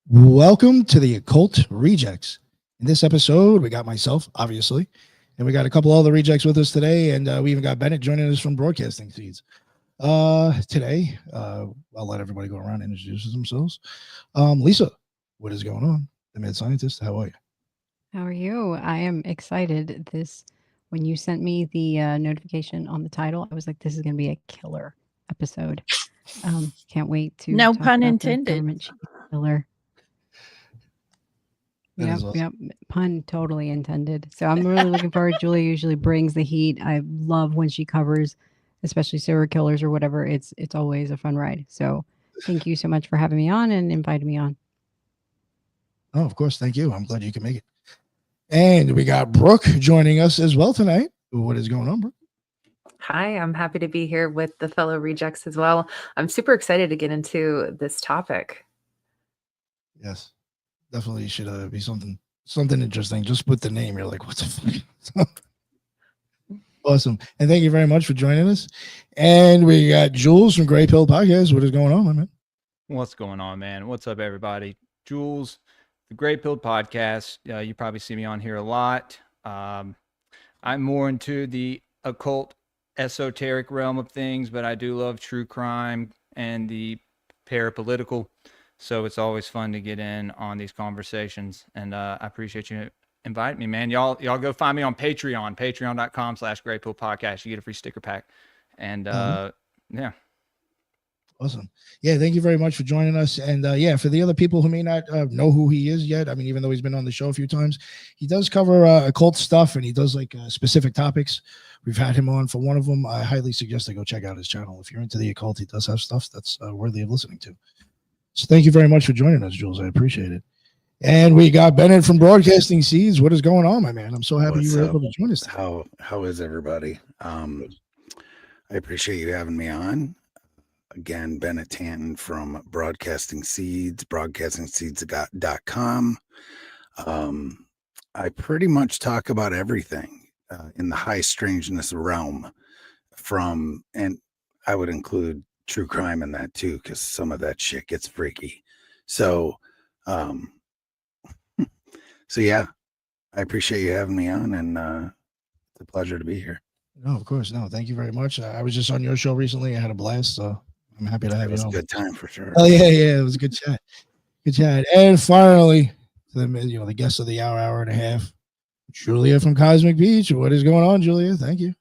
Welcome to the Occult Rejects. In this episode, we got myself, obviously, and we got a couple other rejects with us today, and we even got Bennett joining us from Broadcasting Seeds. Today, I'll let everybody go around and introduce themselves. Lisa, what is going on? The Mad Scientist, how are you? How are you? I am excited. When you sent me the notification on the title, I was like, this is going to be a killer episode. Can't wait to No talk pun about intended. The government cheat killer. Yep. Pun totally intended. So I'm really looking forward. Julia usually brings the heat. I love when she covers, especially serial killers or whatever. It's always a fun ride. So thank you so much for having me on and inviting me on. Oh, of course. Thank you. I'm glad you can make it. And we got Brooke joining us as well tonight. What is going on, Brooke? Hi, I'm happy to be here with the fellow rejects as well. I'm super excited to get into this topic. Yes, definitely should be something interesting. Just with the name, you're like, what the fuck? Awesome. And thank you very much for joining us. And we got Jules from Gray Pill Podcast. What is going on, my man? What's going on, man? What's up, everybody? Jules, the Gray Pill Podcast. You probably see me on here a lot. I'm more into the occult, esoteric realm of things, but I do love true crime and the parapolitical. So it's always fun to get in on these conversations. And I appreciate you inviting me, man. Y'all go find me on Patreon, patreon.com/graypillpodcast. You get a free sticker pack. And yeah. Awesome. Yeah, thank you very much for joining us. And for the other people who may not know who he is yet, I mean, even though he's been on the show a few times, he does cover occult stuff, and he does like specific topics. We've had him on for one of them. I highly suggest to go check out his channel. If you're into the occult, he does have stuff that's worthy of listening to. So thank you very much for joining us, Jules. I appreciate it. And we got Bennett from Broadcasting Seeds. What is going on, my man? I'm so happy you were able to join us. How is everybody? I appreciate you having me on. Again, Bennett Tanton from Broadcasting Seeds, broadcastingseeds.com. I pretty much talk about everything in the high strangeness realm and I would include true crime in that too, because some of that shit gets freaky. So yeah, I appreciate you having me on, and it's a pleasure to be here. No, of course. No, thank you very much. I was just on your show recently. I had a blast, so I'm happy to have you on. It was a good time for sure. Oh, yeah. It was a good chat. Good chat. And finally, the guest of the hour and a half, Julia from Cosmic Beach. What is going on, Julia? Thank you.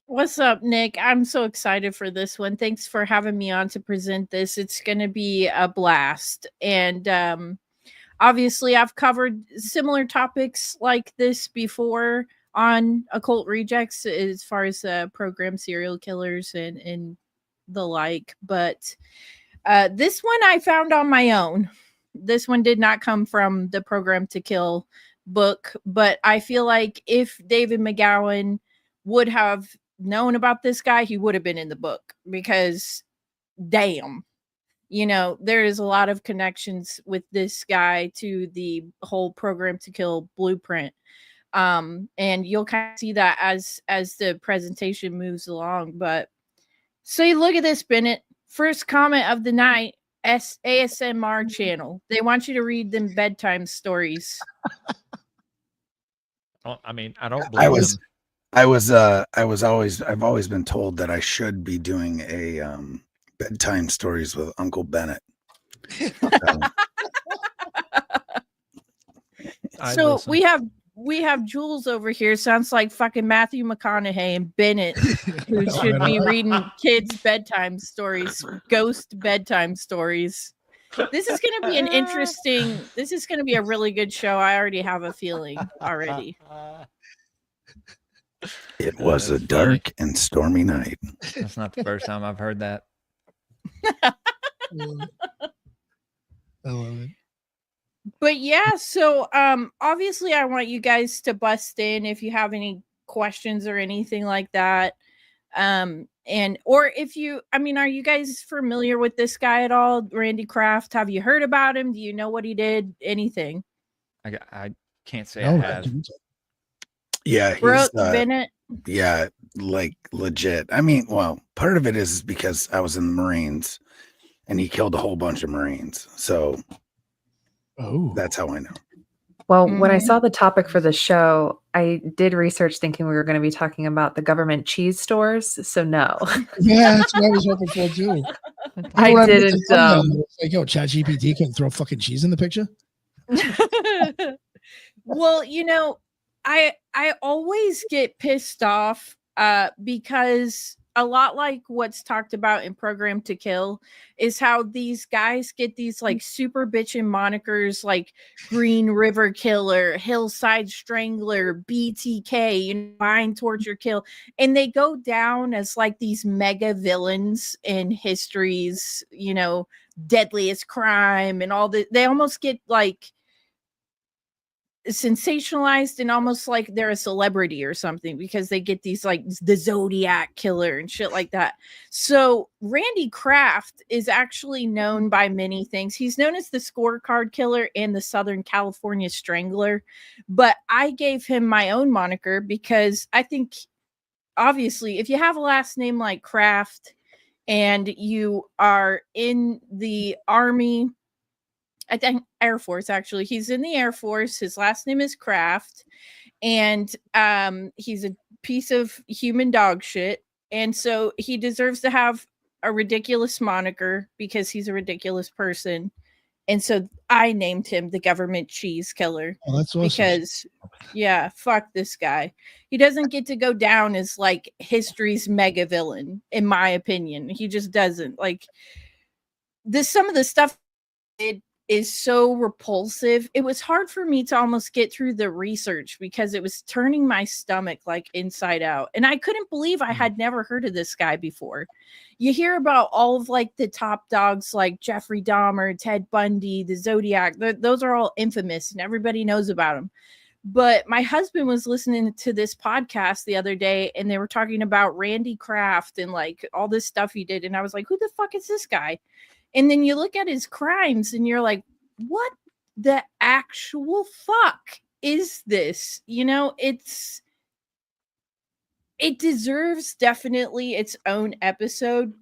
What's up, Nick? I'm so excited for this one. Thanks for having me on to present this. It's going to be a blast. And obviously, I've covered similar topics like this before on Occult Rejects as far as program serial killers and the like. But this one I found on my own. This one did not come from the Program to Kill book. But I feel like if David McGowan would have known about this guy, he would have been in the book, because damn, there is a lot of connections with this guy to the whole Program to Kill blueprint. And you'll kind of see that as the presentation moves along. But so you look at this, Bennett. First comment of the night, ASMR channel. They want you to read them bedtime stories. I mean, I don't believe them. I've always been told that I should be doing a bedtime stories with Uncle Bennett. So we have Jules over here. Sounds like fucking Matthew McConaughey and Bennett, who should be reading kids' bedtime stories, ghost bedtime stories. This is going to be this is going to be a really good show. I already have a feeling already. It was a dark and stormy night. That's not the first time I've heard that. I love it. But yeah, so obviously I want you guys to bust in if you have any questions or anything like that. Or if you, are you guys familiar with this guy at all? Randy Kraft, have you heard about him? Do you know what he did? Anything? I can't say I have. Yeah, Brooke, Bennett. Yeah, like legit. Part of it is because I was in the Marines, and he killed a whole bunch of Marines. So Oh, That's how I know. Well, when I Mhm. saw the topic for the show, I did research thinking we were going to be talking about the government cheese stores. So no, yeah, that's what I was hoping for too. That's I When made the didn't. thumbnail, it's like, yo, ChatGPT couldn't throw fucking cheese in the picture. Well, I always get pissed off because a lot like what's talked about in Program to Kill is how these guys get these like super bitchin' monikers like Green River Killer, Hillside Strangler, BTK, Mind Torture Kill, and they go down as like these mega villains in history's, deadliest crime and all that. They almost get like sensationalized and almost like they're a celebrity or something because they get these like the Zodiac Killer and shit like that. So Randy Kraft is actually known by many things. He's known as the Scorecard Killer and the Southern California Strangler, but I gave him my own moniker because I think obviously if you have a last name like Kraft and you are in the Army, I think Air Force, actually. He's in the Air Force. His last name is Kraft. And he's a piece of human dog shit. And so he deserves to have a ridiculous moniker because he's a ridiculous person. And so I named him the Government Cheese Killer. Oh, that's awesome. Because, yeah, fuck this guy. He doesn't get to go down as like history's mega villain, in my opinion. He just doesn't. Like, some of the stuff it is so repulsive. It was hard for me to almost get through the research because it was turning my stomach like inside out. And I couldn't believe I had never heard of this guy before. You hear about all of like the top dogs like Jeffrey Dahmer, Ted Bundy, the Zodiac. Those are all infamous and everybody knows about them. But my husband was listening to this podcast the other day and they were talking about Randy Kraft and like all this stuff he did. And I was like, who the fuck is this guy? And then you look at his crimes and you're like, what the actual fuck is this? It deserves definitely its own episode.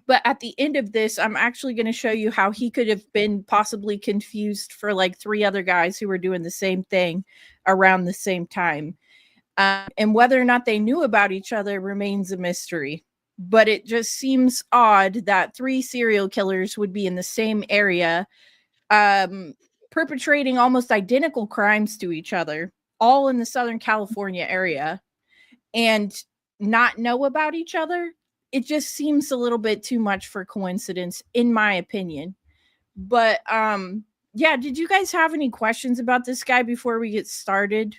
But at the end of this, I'm actually going to show you how he could have been possibly confused for like 3 other guys who were doing the same thing around the same time. And whether or not they knew about each other remains a mystery. But it just seems odd that 3 serial killers would be in the same area, perpetrating almost identical crimes to each other, all in the Southern California area, and not know about each other. It just seems a little bit too much for coincidence, in my opinion. But yeah, did you guys have any questions about this guy before we get started?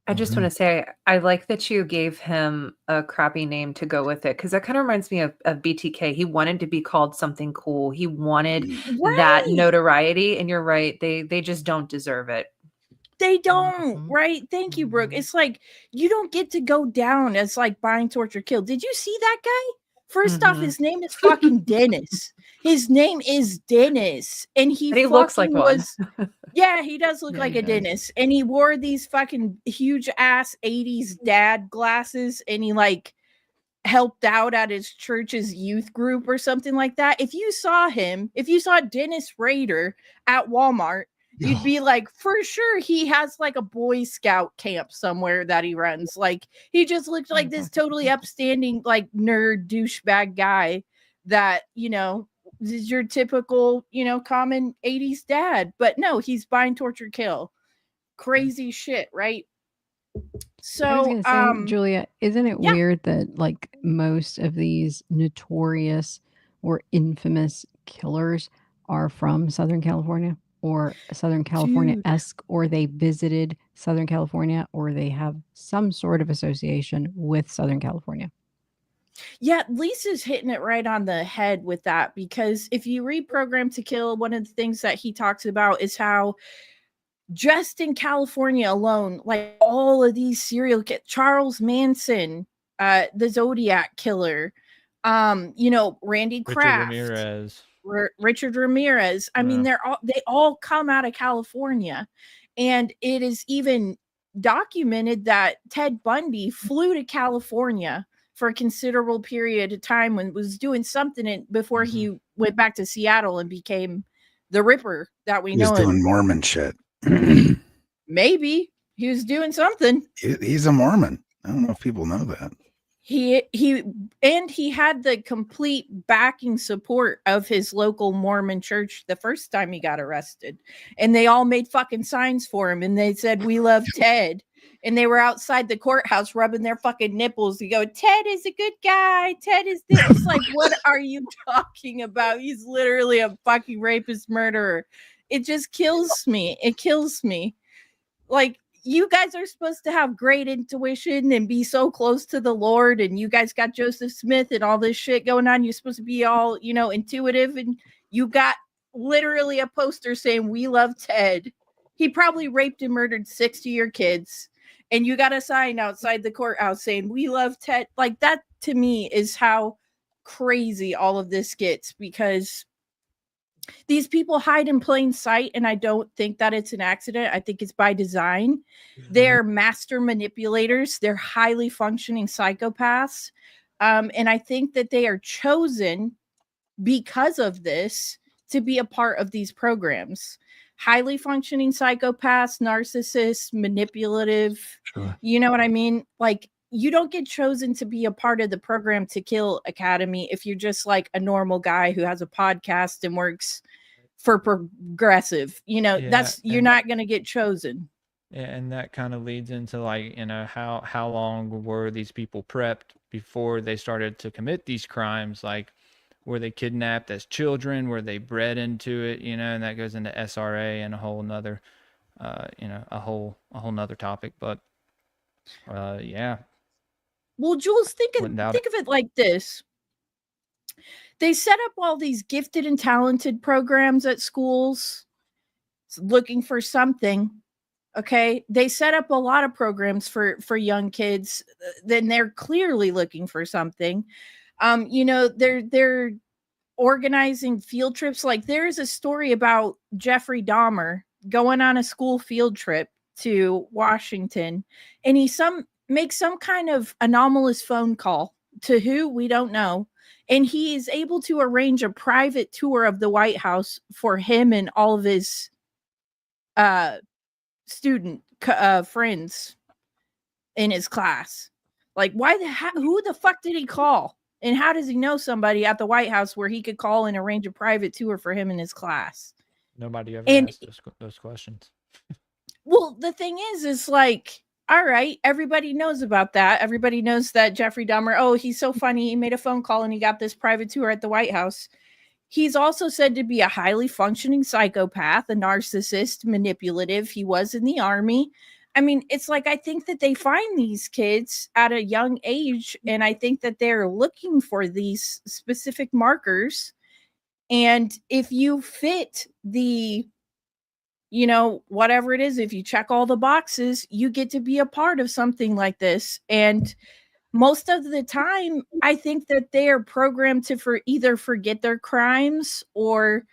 I just want to say, I like that you gave him a crappy name to go with it because that kind of reminds me of BTK. He wanted to be called something cool. He wanted that notoriety, and you're right. They just don't deserve it. They don't, right? Thank you, Brooke. It's like you don't get to go down as like Bind, Torture, Kill. Did you see that guy? First off, his name is fucking Dennis. His name is Dennis, and he looks like one. Yeah, he does look like a Dennis, and he wore these fucking huge ass 80s dad glasses, and he like helped out at his church's youth group or something like that. If you saw Dennis Rader at Walmart, you'd be like, for sure he has like a Boy Scout camp somewhere that he runs. Like, he just looked like this totally upstanding, like nerd douchebag guy that, is your typical, common 80s dad. But no, he's Bind, Torture, Kill. Crazy shit, right? So I was gonna say, Julia, isn't it weird that like most of these notorious or infamous killers are from Southern California or Southern California-esque, or they visited Southern California, or they have some sort of association with Southern California? Yeah, Lisa's hitting it right on the head with that, because if you read Program to Kill, one of the things that he talks about is how just in California alone, like all of these serial killers, Charles Manson, the Zodiac Killer, Randy Kraft, Richard Ramirez. I mean, they all come out of California, and it is even documented that Ted Bundy flew to California for a considerable period of time when was doing something before he went back to Seattle and became the Ripper that we He was know. doing Mormon shit. Maybe he was doing something. He's a Mormon. I don't know if people know that. He had the complete backing support of his local Mormon church the first time he got arrested, and they all made fucking signs for him, and they said, "We love Ted," and they were outside the courthouse rubbing their fucking nipples to go, "Ted is a good guy. Ted is this." It's like, what are you talking about? He's literally a fucking rapist, murderer. It just kills me. It kills me. Like, you guys are supposed to have great intuition and be so close to the Lord, and you guys got Joseph Smith and all this shit going on. You're supposed to be all, intuitive, and you got literally a poster saying, "We love Ted." He probably raped and murdered 6 of your kids, and you got a sign outside the courthouse saying, "We love Ted." Like, that to me is how crazy all of this gets, because these people hide in plain sight, and I don't think that it's an accident. I think it's by design. They're master manipulators. They're highly functioning psychopaths. And I think that they are chosen because of this to be a part of these programs. Highly functioning psychopaths, narcissists, manipulative. Sure. You know what I mean? Like, you don't get chosen to be a part of the Program to Kill Academy if you're just like a normal guy who has a podcast and works for Progressive. You're not going to get chosen. Yeah, and that kind of leads into, like, how long were these people prepped before they started to commit these crimes? Like, were they kidnapped as children? Were they bred into it? And that goes into SRA and a whole nother, a whole nother topic. But yeah. Well, Jules, think of it like this. They set up all these gifted and talented programs at schools looking for something. Okay. They set up a lot of programs for young kids. Then they're clearly looking for something. They're organizing field trips. Like, there is a story about Jeffrey Dahmer going on a school field trip to Washington, and he makes some kind of anomalous phone call to who we don't know, and he is able to arrange a private tour of the White House for him and all of his student friends in his class. Like, who the fuck did he call, and how does he know somebody at the White House where he could call and arrange a private tour for him and his class? Nobody ever asked those questions. Well, the thing is like, all right, everybody knows about that. Everybody knows that Jeffrey Dahmer, oh, he's so funny. He made a phone call and he got this private tour at the White House. He's also said to be a highly functioning psychopath, a narcissist, manipulative. He was in the Army. I mean, it's like, I think that they find these kids at a young age, and I think that they're looking for these specific markers. And if you fit the, whatever it is, if you check all the boxes, you get to be a part of something like this. And most of the time, I think that they are programmed to either forget their crimes or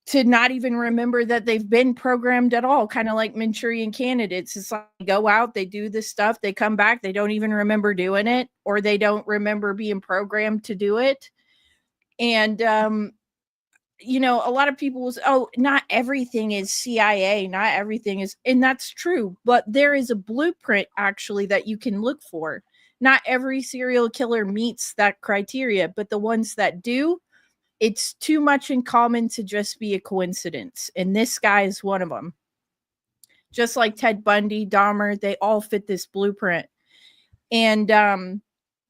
to not even remember that they've been programmed at all. Kind of like Manchurian Candidates. It's like, they go out, they do this stuff, they come back, they don't even remember doing it, or they don't remember being programmed to do it. And, a lot of people will say, oh, not everything is CIA, not everything is, and that's true, but there is a blueprint actually that you can look for. Not every serial killer meets that criteria, but the ones that do, it's too much in common to just be a coincidence. And this guy is one of them. Just like Ted Bundy, Dahmer, they all fit this blueprint. And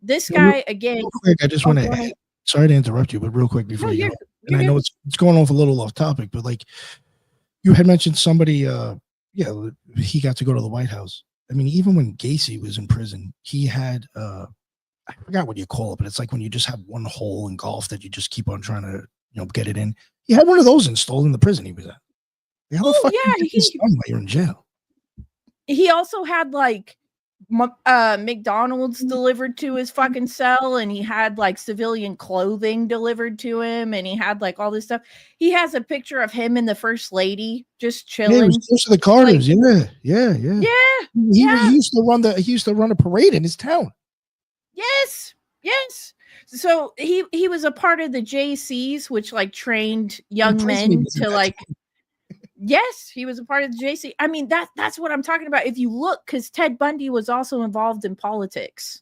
this guy, again, real quick, I just want to, sorry to interrupt you, but real quick before you go. And I know it's going off a little off topic, but like, you had mentioned somebody, he got to go to the White House. I mean, even when Gacy was in prison, he had, I forgot what you call it, but it's like when you just have one hole in golf that you just keep on trying to, get it in. He had one of those installed in the prison he was at. How the fuck do you get this done while you're in jail? He also had like McDonald's delivered to his fucking cell, and he had like civilian clothing delivered to him, and he had like all this stuff. He has a picture of him and the first lady just chilling. Yeah, he was close to the Carters. Like, yeah. He used to run a parade in his town. Yes. So he was a part of the JCs, which like trained young Impressed me men with to that. like. Yes, he was a part of the JC. I mean, that's what I'm talking about. If you look, because Ted Bundy was also involved in politics.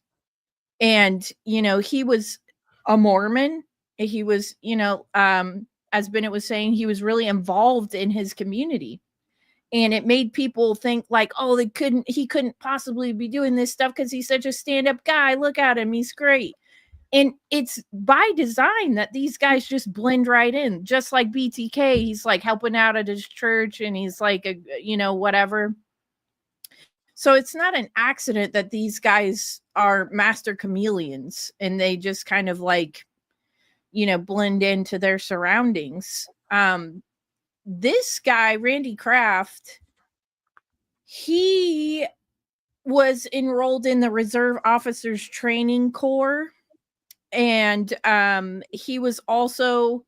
And, you know, he was a Mormon. He was, you know, as Bennett was saying, he was really involved in his community. And it made people think like, oh, he couldn't possibly be doing this stuff because he's such a stand-up guy. Look at him, he's great. And it's by design that these guys just blend right in, just like BTK. He's like helping out at his church and he's like, you know, whatever. So it's not an accident that these guys are master chameleons and they just kind of like, you know, blend into their surroundings. This guy, Randy Kraft, he was enrolled in the Reserve Officers Training Corps. And he was also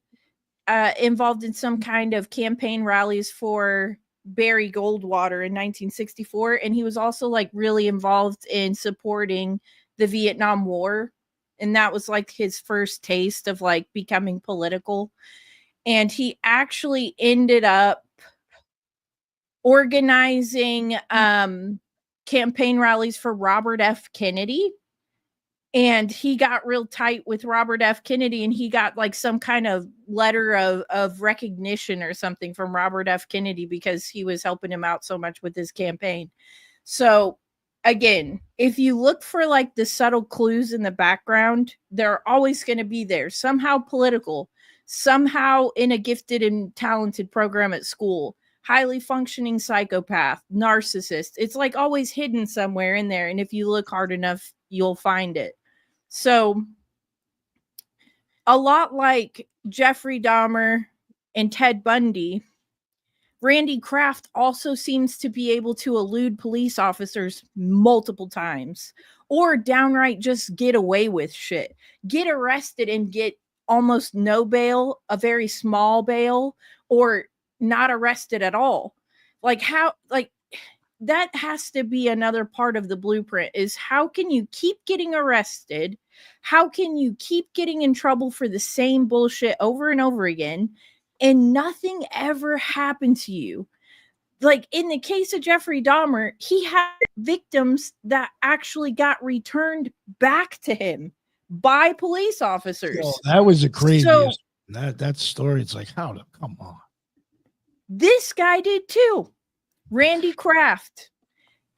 involved in some kind of campaign rallies for Barry Goldwater in 1964. And he was also like really involved in supporting the Vietnam War. And that was like his first taste of like becoming political. And he actually ended up organizing campaign rallies for Robert F. Kennedy. And he got real tight with Robert F. Kennedy, and he got like some kind of letter of recognition or something from Robert F. Kennedy because he was helping him out so much with his campaign. So again, if you look for like the subtle clues in the background, they're always going to be there. Somehow political, somehow in a gifted and talented program at school, highly functioning psychopath, narcissist. It's like always hidden somewhere in there. And if you look hard enough, you'll find it. So a lot like Jeffrey Dahmer and Ted Bundy, Randy Kraft also seems to be able to elude police officers multiple times or downright just get away with shit, get arrested and get almost no bail, a very small bail, or not arrested at all. Like how, like, that has to be another part of the blueprint is how can you keep getting arrested? How can you keep getting in trouble for the same bullshit over and over again and nothing ever happened to you? Like in the case of Jeffrey Dahmer, he had victims that actually got returned back to him by police officers. Yo, that was the craziest. That story, it's like, come on. This guy did too. Randy Kraft,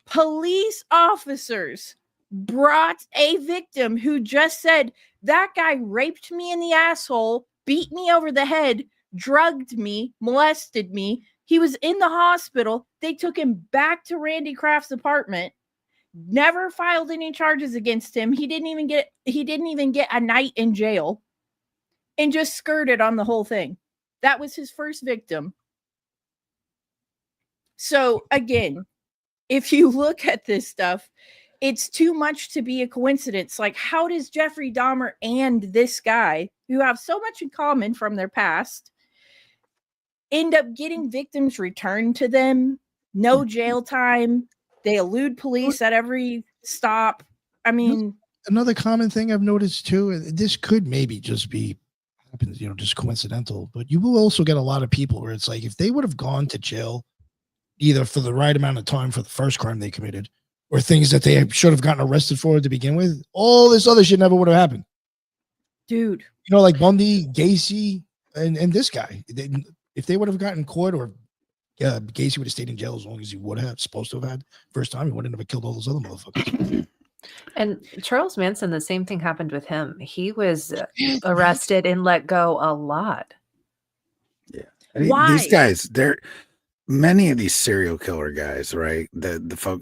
police officers brought a victim who just said, that guy raped me in the asshole, beat me over the head, drugged me, molested me. He was in the hospital. They took him back to Randy Kraft's apartment, never filed any charges against him. He didn't even get a night in jail and just skirted on the whole thing. That was his first victim. So again, if you look at this stuff, it's too much to be a coincidence. Like, how does Jeffrey Dahmer and this guy, who have so much in common from their past, end up getting victims returned to them? No jail time. They elude police at every stop. I mean, another common thing I've noticed too, this could maybe just be happens, just coincidental, but you will also get a lot of people where it's like, if they would have gone to jail either for the right amount of time for the first crime they committed or things that they should have gotten arrested for to begin with, all this other shit never would have happened. Dude. Like Bundy, Gacy, and this guy. If they would have gotten caught, or Gacy would have stayed in jail as long as he would have, supposed to have had first time, he wouldn't have killed all those other motherfuckers. And Charles Manson, the same thing happened with him. He was arrested and let go a lot. Yeah. I mean, why? These guys, many of these serial killer guys, right? The folk,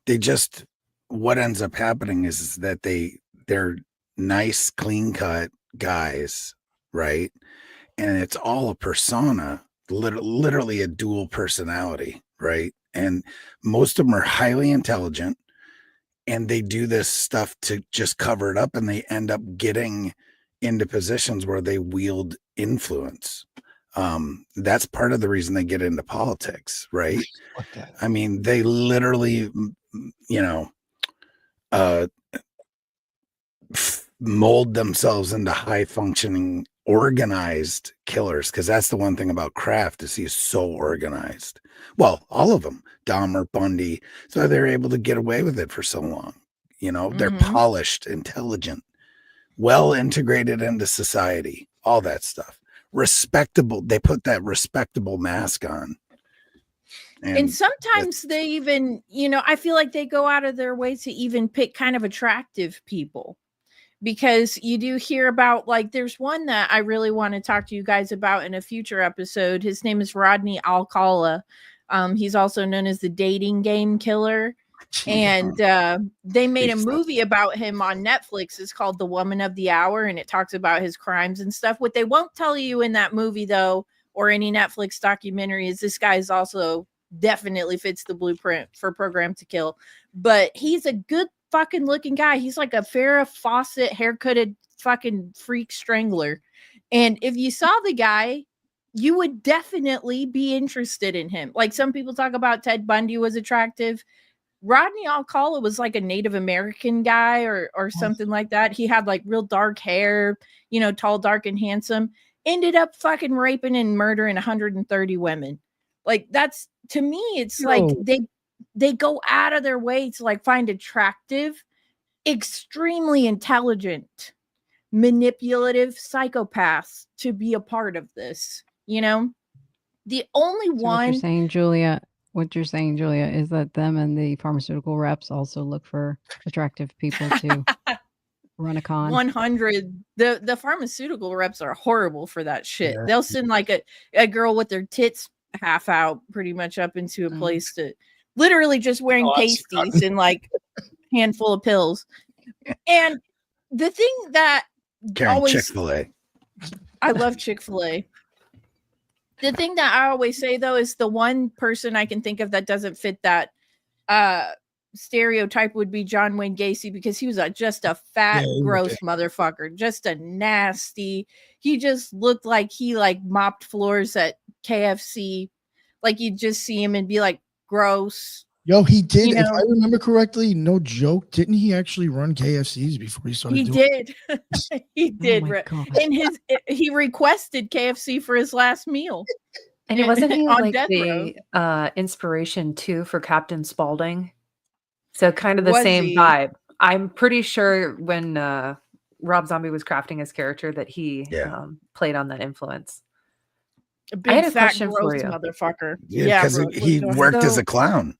they just, what ends up happening is that they're nice, clean cut guys, right? And it's all a persona, literally a dual personality, right? And most of them are highly intelligent, and they do this stuff to just cover it up, and they end up getting into positions where they wield influence. That's part of the reason they get into politics, right? I mean, they literally, mold themselves into high functioning, organized killers. Cause that's the one thing about Kraft is he's so organized. Well, all of them, Dahmer, Bundy. So they're able to get away with it for so long. You know, they're polished, intelligent, well integrated into society, all that stuff. Respectable. They put that respectable mask on. And sometimes they even, you know, I feel like they go out of their way to even pick kind of attractive people, because you do hear about, like, there's one that I really want to talk to you guys about in a future episode. His name is Rodney Alcala. He's also known as the dating game killer. And they made a movie about him on Netflix. It's called The Woman of the Hour, and it talks about his crimes and stuff. What they won't tell you in that movie, though, or any Netflix documentary, is this guy is also definitely fits the blueprint for Program to Kill. But he's a good fucking looking guy. He's like a Farrah Fawcett haircutted fucking freak strangler. And if you saw the guy, you would definitely be interested in him. Like, some people talk about Ted Bundy was attractive. Rodney Alcala was like a Native American guy or something like that. He had like real dark hair, you know, tall, dark, and handsome. Ended up fucking raping and murdering 130 women. Like, that's, to me, it's like they go out of their way to like find attractive, extremely intelligent, manipulative psychopaths to be a part of this. You know, the only one. What you're saying, Julia, is that them and the pharmaceutical reps also look for attractive people to run a con. 100. The pharmaceutical reps are horrible for that shit. Yeah. They'll send like a girl with their tits half out pretty much up into a place to literally just wearing pasties and like handful of pills. And the thing that always, Chick-fil-A. I love Chick-fil-A. The thing that I always say, though, is the one person I can think of that doesn't fit that stereotype would be John Wayne Gacy, because he was just a fat, gross motherfucker, just a nasty. He just looked like he like mopped floors at KFC. Like, you'd just see him and be like, gross. Yo, he did. You know, if I remember correctly, no joke, didn't he actually run KFCs before he started? He did. He did. And he requested KFC for his last meal. And it wasn't he like the inspiration too for Captain Spaulding? So kind of the same vibe. I'm pretty sure when Rob Zombie was crafting his character that he played on that influence. A big, fat, gross motherfucker. Yeah, because he worked as a clown.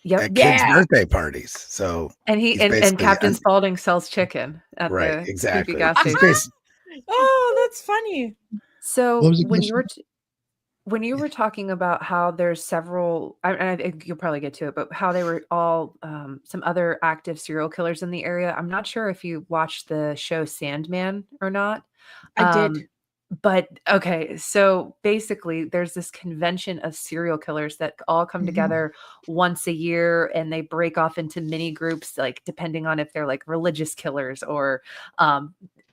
Yep. At kids' birthday parties. So and Captain Spaulding sells chicken at the exactly. gas station. Oh, that's funny. So when you were talking about how there's several, I think you'll probably get to it, but how they were all some other active serial killers in the area. I'm not sure if you watched the show Sandman or not. I did. But okay, so basically there's this convention of serial killers that all come together once a year, and they break off into mini groups, like depending on if they're like religious killers or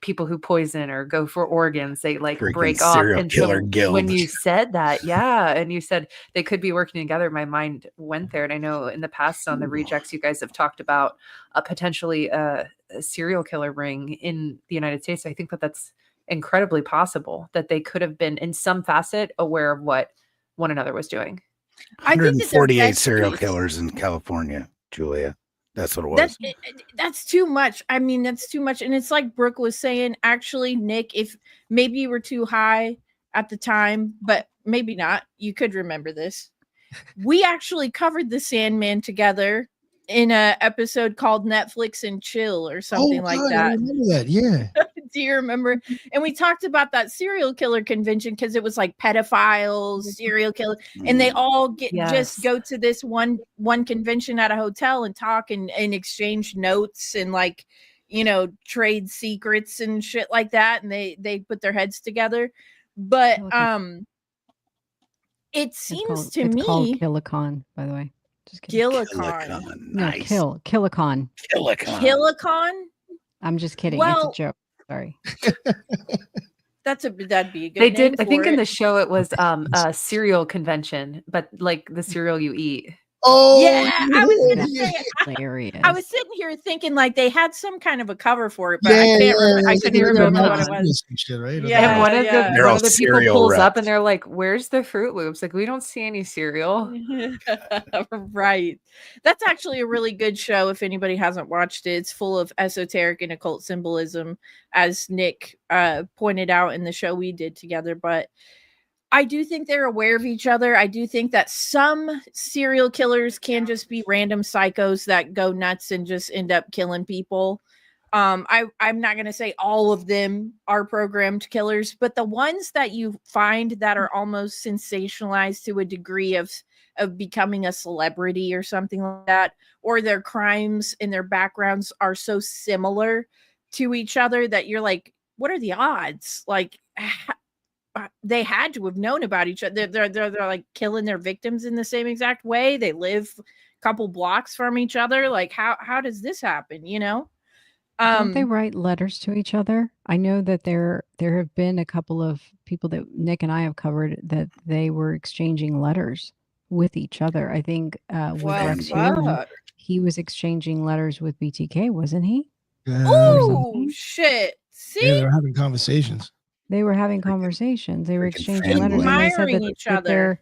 people who poison or go for organs. They like break off. And so when you said that, and you said they could be working together, my mind went there. And I know in the past on the Rejects, you guys have talked about potentially a serial killer ring in the United States. I think that's incredibly possible that they could have been in some facet aware of what one another was doing. 148 serial killers in California, Julia. That's what it was. That's too much. I mean, that's too much. And it's like Brooke was saying, actually, Nick, if maybe you were too high at the time, but maybe not. You could remember this. We actually covered the Sandman together in an episode called Netflix and Chill or something like that. I remember that. Yeah. Do you remember? And we talked about that serial killer convention because it was like pedophiles, serial killers, and they all just go to this one convention at a hotel and talk and exchange notes and like, you know, trade secrets and shit like that. And they put their heads together. But it seems to me, it's called Killicon, by the way. Just kidding. Killicon. Nice. No, Killicon. Killicon. I'm just kidding. It's a joke. Sorry. That'd be a good They did. I think in the show it was a cereal convention, but like the cereal you eat. Oh, Yeah, I was gonna yeah, say. Hilarious. I was sitting here thinking like they had some kind of a cover for it, but yeah, I can't remember. yeah, I it's couldn't like a remember Mount what it was. Shit, right? Yeah, And one of yeah. the They're all people cereal pulls up reps. and they're like, "Where's the Fruit Loops? Like, we don't see any cereal." Right. That's actually a really good show if anybody hasn't watched it. It's full of esoteric and occult symbolism, as Nick pointed out in the show we did together. But I do think they're aware of each other. I do think that some serial killers can just be random psychos that go nuts and just end up killing people. I'm not going to say all of them are programmed killers, but the ones that you find that are almost sensationalized to a degree of becoming a celebrity or something like that, or their crimes and their backgrounds are so similar to each other that you're like, what are the odds? Like, they had to have known about each other. They're like killing their victims in the same exact way. They live a couple blocks from each other. Like, how does this happen? You know? Don't they write letters to each other? I know that there have been a couple of people that Nick and I have covered that they were exchanging letters with each other. I think with Well, Rex fuck. Human, he was exchanging letters with BTK, wasn't he? Oh shit! See, yeah, they're having conversations. They were having conversations. They were freaking exchanging letters, and they said admiring that, each other.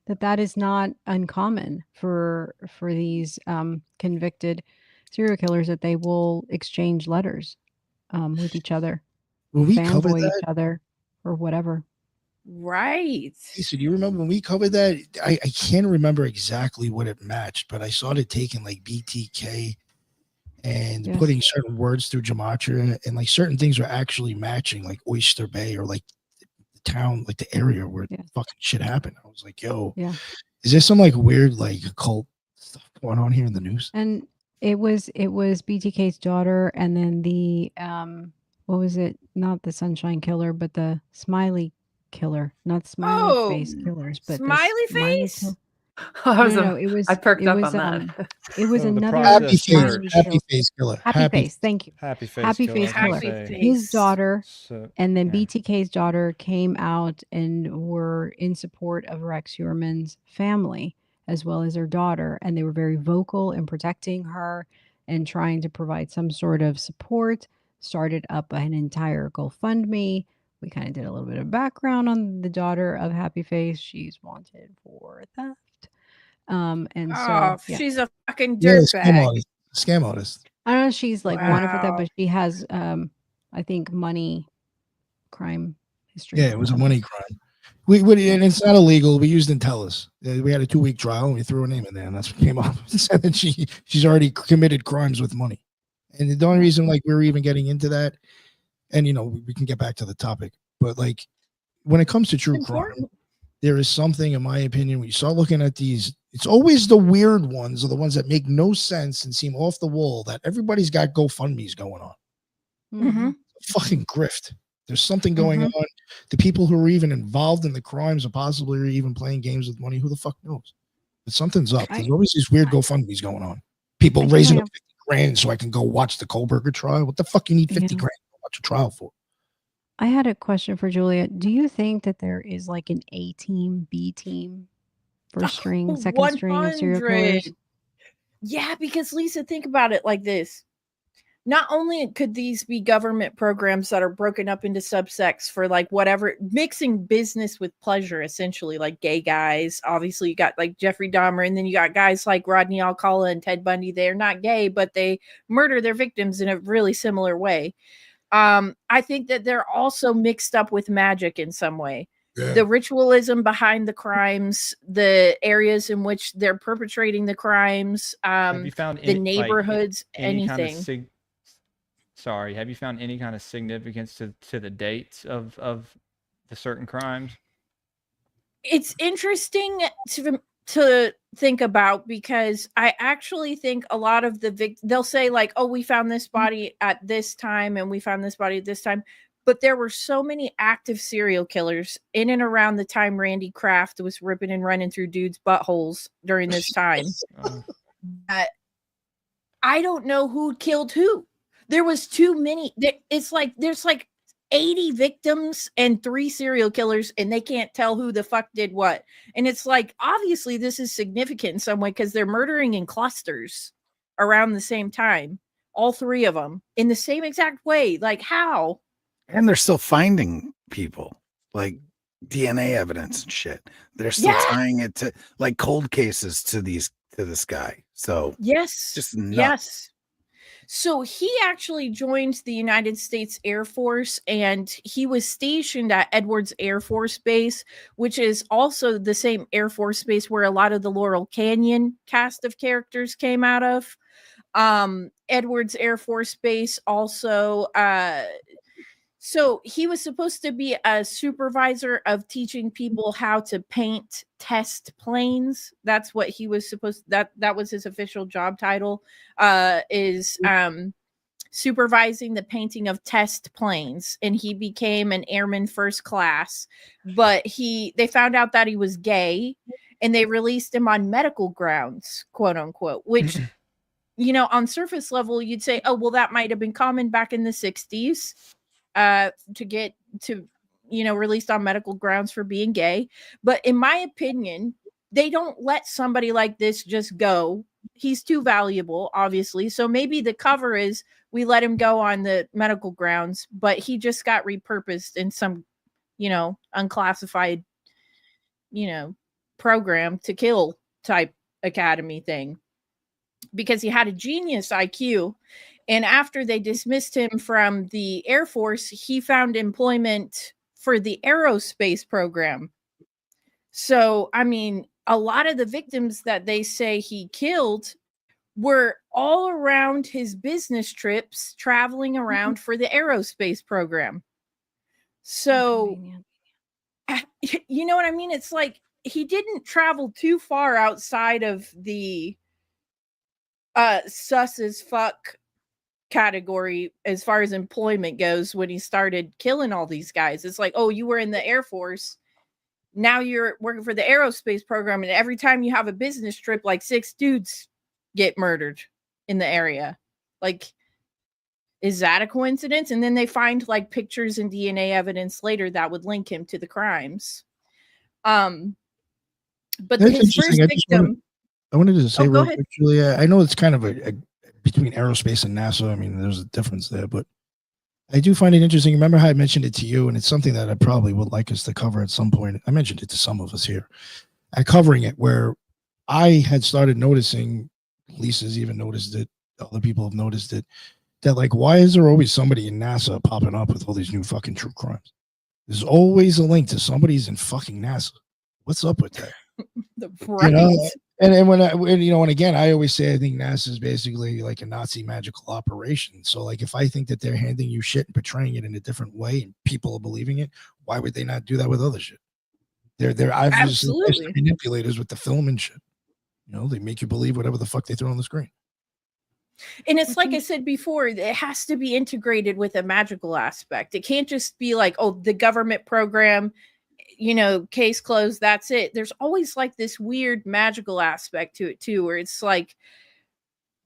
that is not uncommon for these convicted serial killers, that they will exchange letters with each other, When we covered fanboy that, each other, or whatever. Right. Lisa, do you remember when we covered that? I can't remember exactly what it matched, but I started taking like BTK and Yes. putting certain words through gematria, and like certain things were actually matching, like Oyster Bay or like the town, like the area where Yeah. fucking shit happened. I was like, yo, Yeah. is there some like weird like occult stuff going on here in the news? And it was BTK's daughter, and then the what was it? Not the Sunshine Killer, but the Smiley Killer. Not Smiley Face Killers, but Smiley the Smiley Face? Kill- I was, No, it was. I perked it up was, on that. It was Oh, the another process Smiley Happy Kill- face killer. Happy Face. Thank you. Happy face Happy killer. face I was gonna killer. say. His daughter, So, and then yeah. BTK's daughter came out and were in support of Rex Heuermann's family, as well as her daughter. And they were very vocal in protecting her and trying to provide some sort of support. Started up an entire GoFundMe. We kind of did a little bit of background on the daughter of Happy Face. She's wanted for theft. And Oh, so, yeah. she's a fucking Yeah, dirtbag. scam artist. I don't know if she's like wanted for that, Wow. but she has, I think, money crime history. Yeah, it was a something. money crime. We and it's not illegal. We used Intellis. We had a 2-week trial, and we threw her name in there, and that's what came up. It said that she's already committed crimes with money. And the only reason like we were even getting into that, and you know, we can get back to the topic, but like when it comes to true crime, Important. there is something, in my opinion, when you start looking at these, it's always the weird ones or the ones that make no sense and seem off the wall that everybody's got GoFundMe's going on. Mhm. Fucking grift. There's something going on. The people who are even involved in the crimes or possibly are even playing games with money. Who the fuck knows? But something's up. There's always these weird GoFundMe's going on. People I raising have- up 50 grand so I can go watch the Kohlberger trial. What the fuck you need 50 Yeah. grand to watch a trial for? I had a question for Julia. Do you think that there is like an A team, B team, first string, second string of serial 100. killers? Yeah, because Lisa, think about it like this. Not only could these be government programs that are broken up into subsects for like whatever, mixing business with pleasure, essentially, like gay guys. Obviously, you got like Jeffrey Dahmer, and then you got guys like Rodney Alcala and Ted Bundy. They're not gay, but they murder their victims in a really similar way. I think that they're also mixed up with magic in some way. Yeah. The ritualism behind the crimes, the areas in which they're perpetrating the crimes, Have you found the neighborhoods, any kind anything. of Sorry, have you found any kind of significance to the dates of the certain crimes? It's interesting to think about because I actually think a lot of they'll say like, oh, we found this body at this time and we found this body at this time. But there were so many active serial killers in and around the time Randy Kraft was ripping and running through dudes' buttholes during this time. That I don't know who killed who. There was too many. It's like there's like 80 victims and 3 serial killers, and they can't tell who the fuck did what. And it's like, obviously this is significant in some way because they're murdering in clusters around the same time, all 3 of them in the same exact way. Like, how? And they're still finding people, like DNA evidence and shit. They're still tying it to like cold cases to this guy. So yes, just nuts. yes. So he actually joined the United States Air Force, and he was stationed at Edwards Air Force Base, which is also the same Air Force Base where a lot of the Laurel Canyon cast of characters came out of. Edwards Air Force Base also, so he was supposed to be a supervisor of teaching people how to paint test planes. That's what he was supposed, that was his official job title, is supervising the painting of test planes. And he became an airman first class, but they found out that he was gay, and they released him on medical grounds, quote unquote, which you know, on surface level, you'd say, oh, well, that might have been common back in the 60s. To get to, you know, released on medical grounds for being gay. But in my opinion, they don't let somebody like this just go. He's too valuable, obviously. So maybe the cover is we let him go on the medical grounds, but he just got repurposed in some, you know, unclassified, you know, program to kill type academy thing, because he had a genius IQ. And after they dismissed him from the Air Force, he found employment for the aerospace program. So, I mean, a lot of the victims that they say he killed were all around his business trips, traveling around for the aerospace program. So, you know what I mean? It's like he didn't travel too far outside of the sus as fuck category as far as employment goes when he started killing all these guys. It's like, oh, you were in the Air Force, now you're working for the aerospace program, and every time you have a business trip, like 6 dudes get murdered in the area. Like, is that a coincidence? And then they find like pictures and DNA evidence later that would link him to the crimes. But That's his first interesting. victim, I wanted to say Oh, go real ahead. quick, Julia, I know it's kind of a between aerospace and NASA. I mean, there's a difference there, but I do find it interesting. Remember how I mentioned it to you, and it's something that I probably would like us to cover at some point. I mentioned it to some of us here. I'm covering it where I had started noticing, Lisa's even noticed it, other people have noticed it, that like, why is there always somebody in NASA popping up with all these new fucking true crimes? There's always a link to somebody's in fucking NASA. What's up with that? right. You know, and when you know, and again, I always say I think NASA is basically like a Nazi magical operation. So like, if I think that they're handing you shit and portraying it in a different way, and people are believing it, why would they not do that with other shit? They're obviously Absolutely. manipulators with the film and shit. You know, they make you believe whatever the fuck they throw on the screen. And it's like I said before, it has to be integrated with a magical aspect. It can't just be like, oh, the government program, you know, case closed, that's it. There's always like this weird magical aspect to it too, where it's like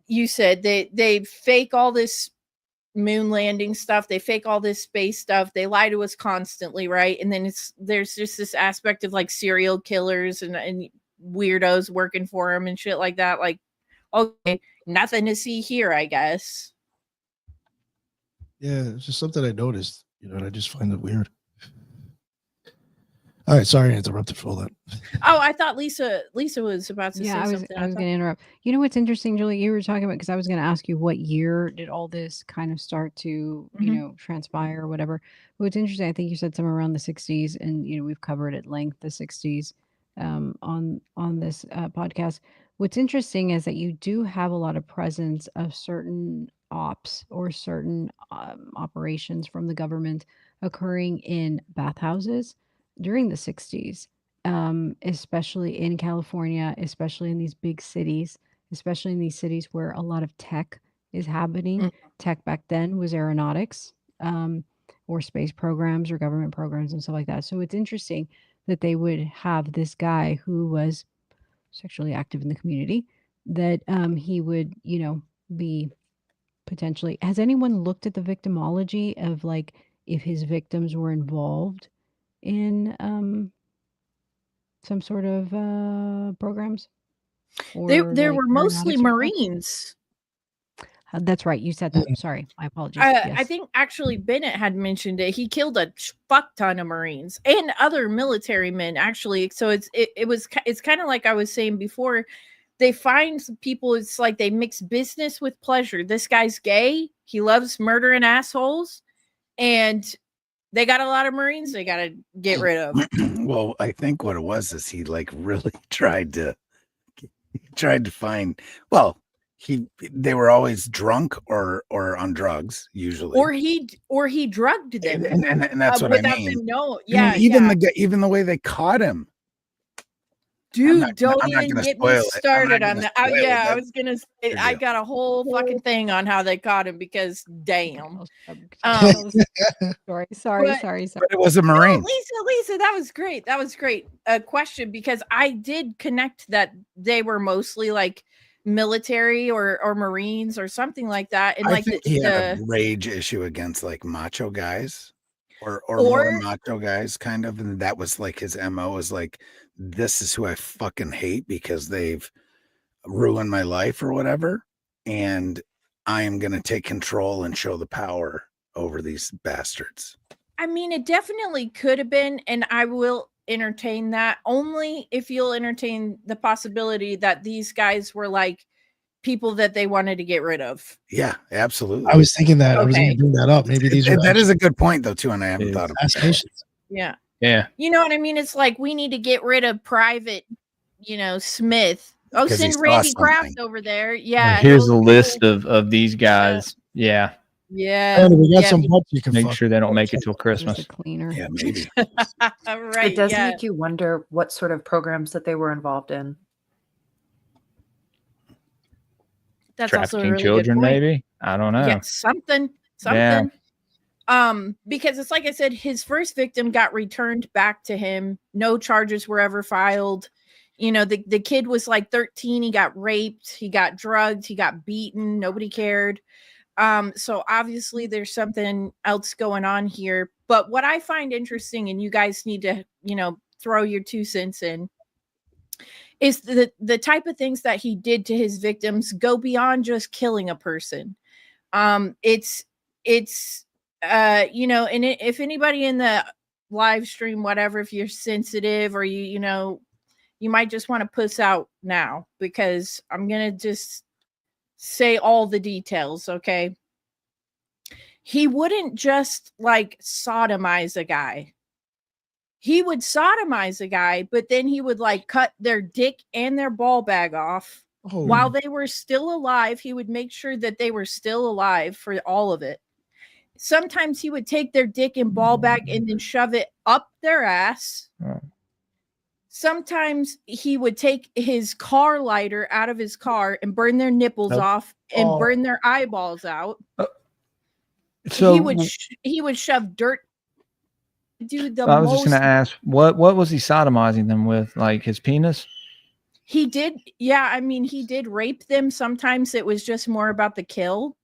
you said, they fake all this moon landing stuff, they fake all this space stuff, they lie to us constantly, right? And then there's just this aspect of like serial killers and weirdos working for them and shit like that. Like, okay, nothing to see here, I guess. Yeah, it's just something I noticed, you know, and I just find it weird. All right, sorry I interrupted for all that. Oh, I thought Lisa was about to say I was something. going to interrupt. You know what's interesting, Julie? You were talking about, because I was going to ask you what year did all this kind of start to, you know, transpire or whatever. What's interesting, I think you said somewhere around the 60s, and you know we've covered at length the 60s on this podcast. What's interesting is that you do have a lot of presence of certain ops or certain operations from the government occurring in bathhouses during the 60s, especially in California, especially in these big cities, especially in these cities where a lot of tech is happening. Tech back then was aeronautics, or space programs or government programs and stuff like that. So it's interesting that they would have this guy who was sexually active in the community, that he would, you know, be potentially. Has anyone looked at the victimology of like if his victims were involved in some sort of programs. They Or there like were mostly aeronautics or stuff. Marines. That's right. You said that. Sorry, my apologies. I Yes. think actually Bennett had mentioned it. He killed a fuck ton of Marines and other military men, actually. So it's kind of like I was saying before. They find people. It's like they mix business with pleasure. This guy's gay. He loves murdering assholes, and they got a lot of Marines they got to get rid of. Well, I think what it was is he like really tried to find. Well, they were always drunk or on drugs usually, or he drugged them, and that's what I without mean. them know. I mean, Yeah, even the way they caught him. dude, don't I'm not even gonna get me spoil it. I'm started not on gonna that. spoil it. Yeah, I That's was gonna say your I deal. got a whole fucking thing on how they caught him because damn. Sorry. But it was a No, Marine. Lisa, that was great. That was great. Question, because I did connect that they were mostly like military or Marines or something like that, and I like think he had a rage issue against like macho guys or more macho guys, kind of, and that was like his MO was like, this is who I fucking hate because they've ruined my life or whatever, and I am gonna take control and show the power over these bastards. I mean, it definitely could have been, and I will entertain that only if you'll entertain the possibility that these guys were like people that they wanted to get rid of. Yeah, absolutely. I was thinking that. I was going Okay. to bring that up. Maybe these are that is a good point though too, and I haven't thought of it. assassinations. Yeah. Yeah. You know what I mean? It's like we need to get rid of Private, Smith. Oh, 'Cause he send saw Randy Kraft something. over there. Yeah. Here's a he'll- list of these guys. Yeah. Yeah. Hey, we got yeah. some butts you can Make fuck. sure they don't make it till There's Christmas. a cleaner. Yeah, maybe. Right. It does yeah. make you wonder what sort of programs that they were involved in. That's also a Trafficking really children, good point. maybe. I don't know. Yeah, something. Yeah. Because it's like I said, his first victim got returned back to him. No charges were ever filed. The kid was like 13. He got raped. He got drugged. He got beaten. Nobody cared. So obviously there's something else going on here. But what I find interesting, and you guys need to, throw your 2 cents in, is the type of things that he did to his victims go beyond just killing a person. It's and if anybody in the live stream, whatever, if you're sensitive or you might just want to puss out now, because I'm going to just say all the details. Okay. He wouldn't just like sodomize a guy. He would sodomize a guy, but then he would like cut their dick and their ball bag off while they were still alive. He would make sure that they were still alive for all of it. Sometimes he would take their dick and ball bag and then shove it up their ass. Sometimes he would take his car lighter out of his car and burn their nipples off and burn their eyeballs out. So he would shove dirt. Dude, I was just going to ask, what was he sodomizing them with? Like his penis? He did. Yeah. I mean, he did rape them. Sometimes it was just more about the kill.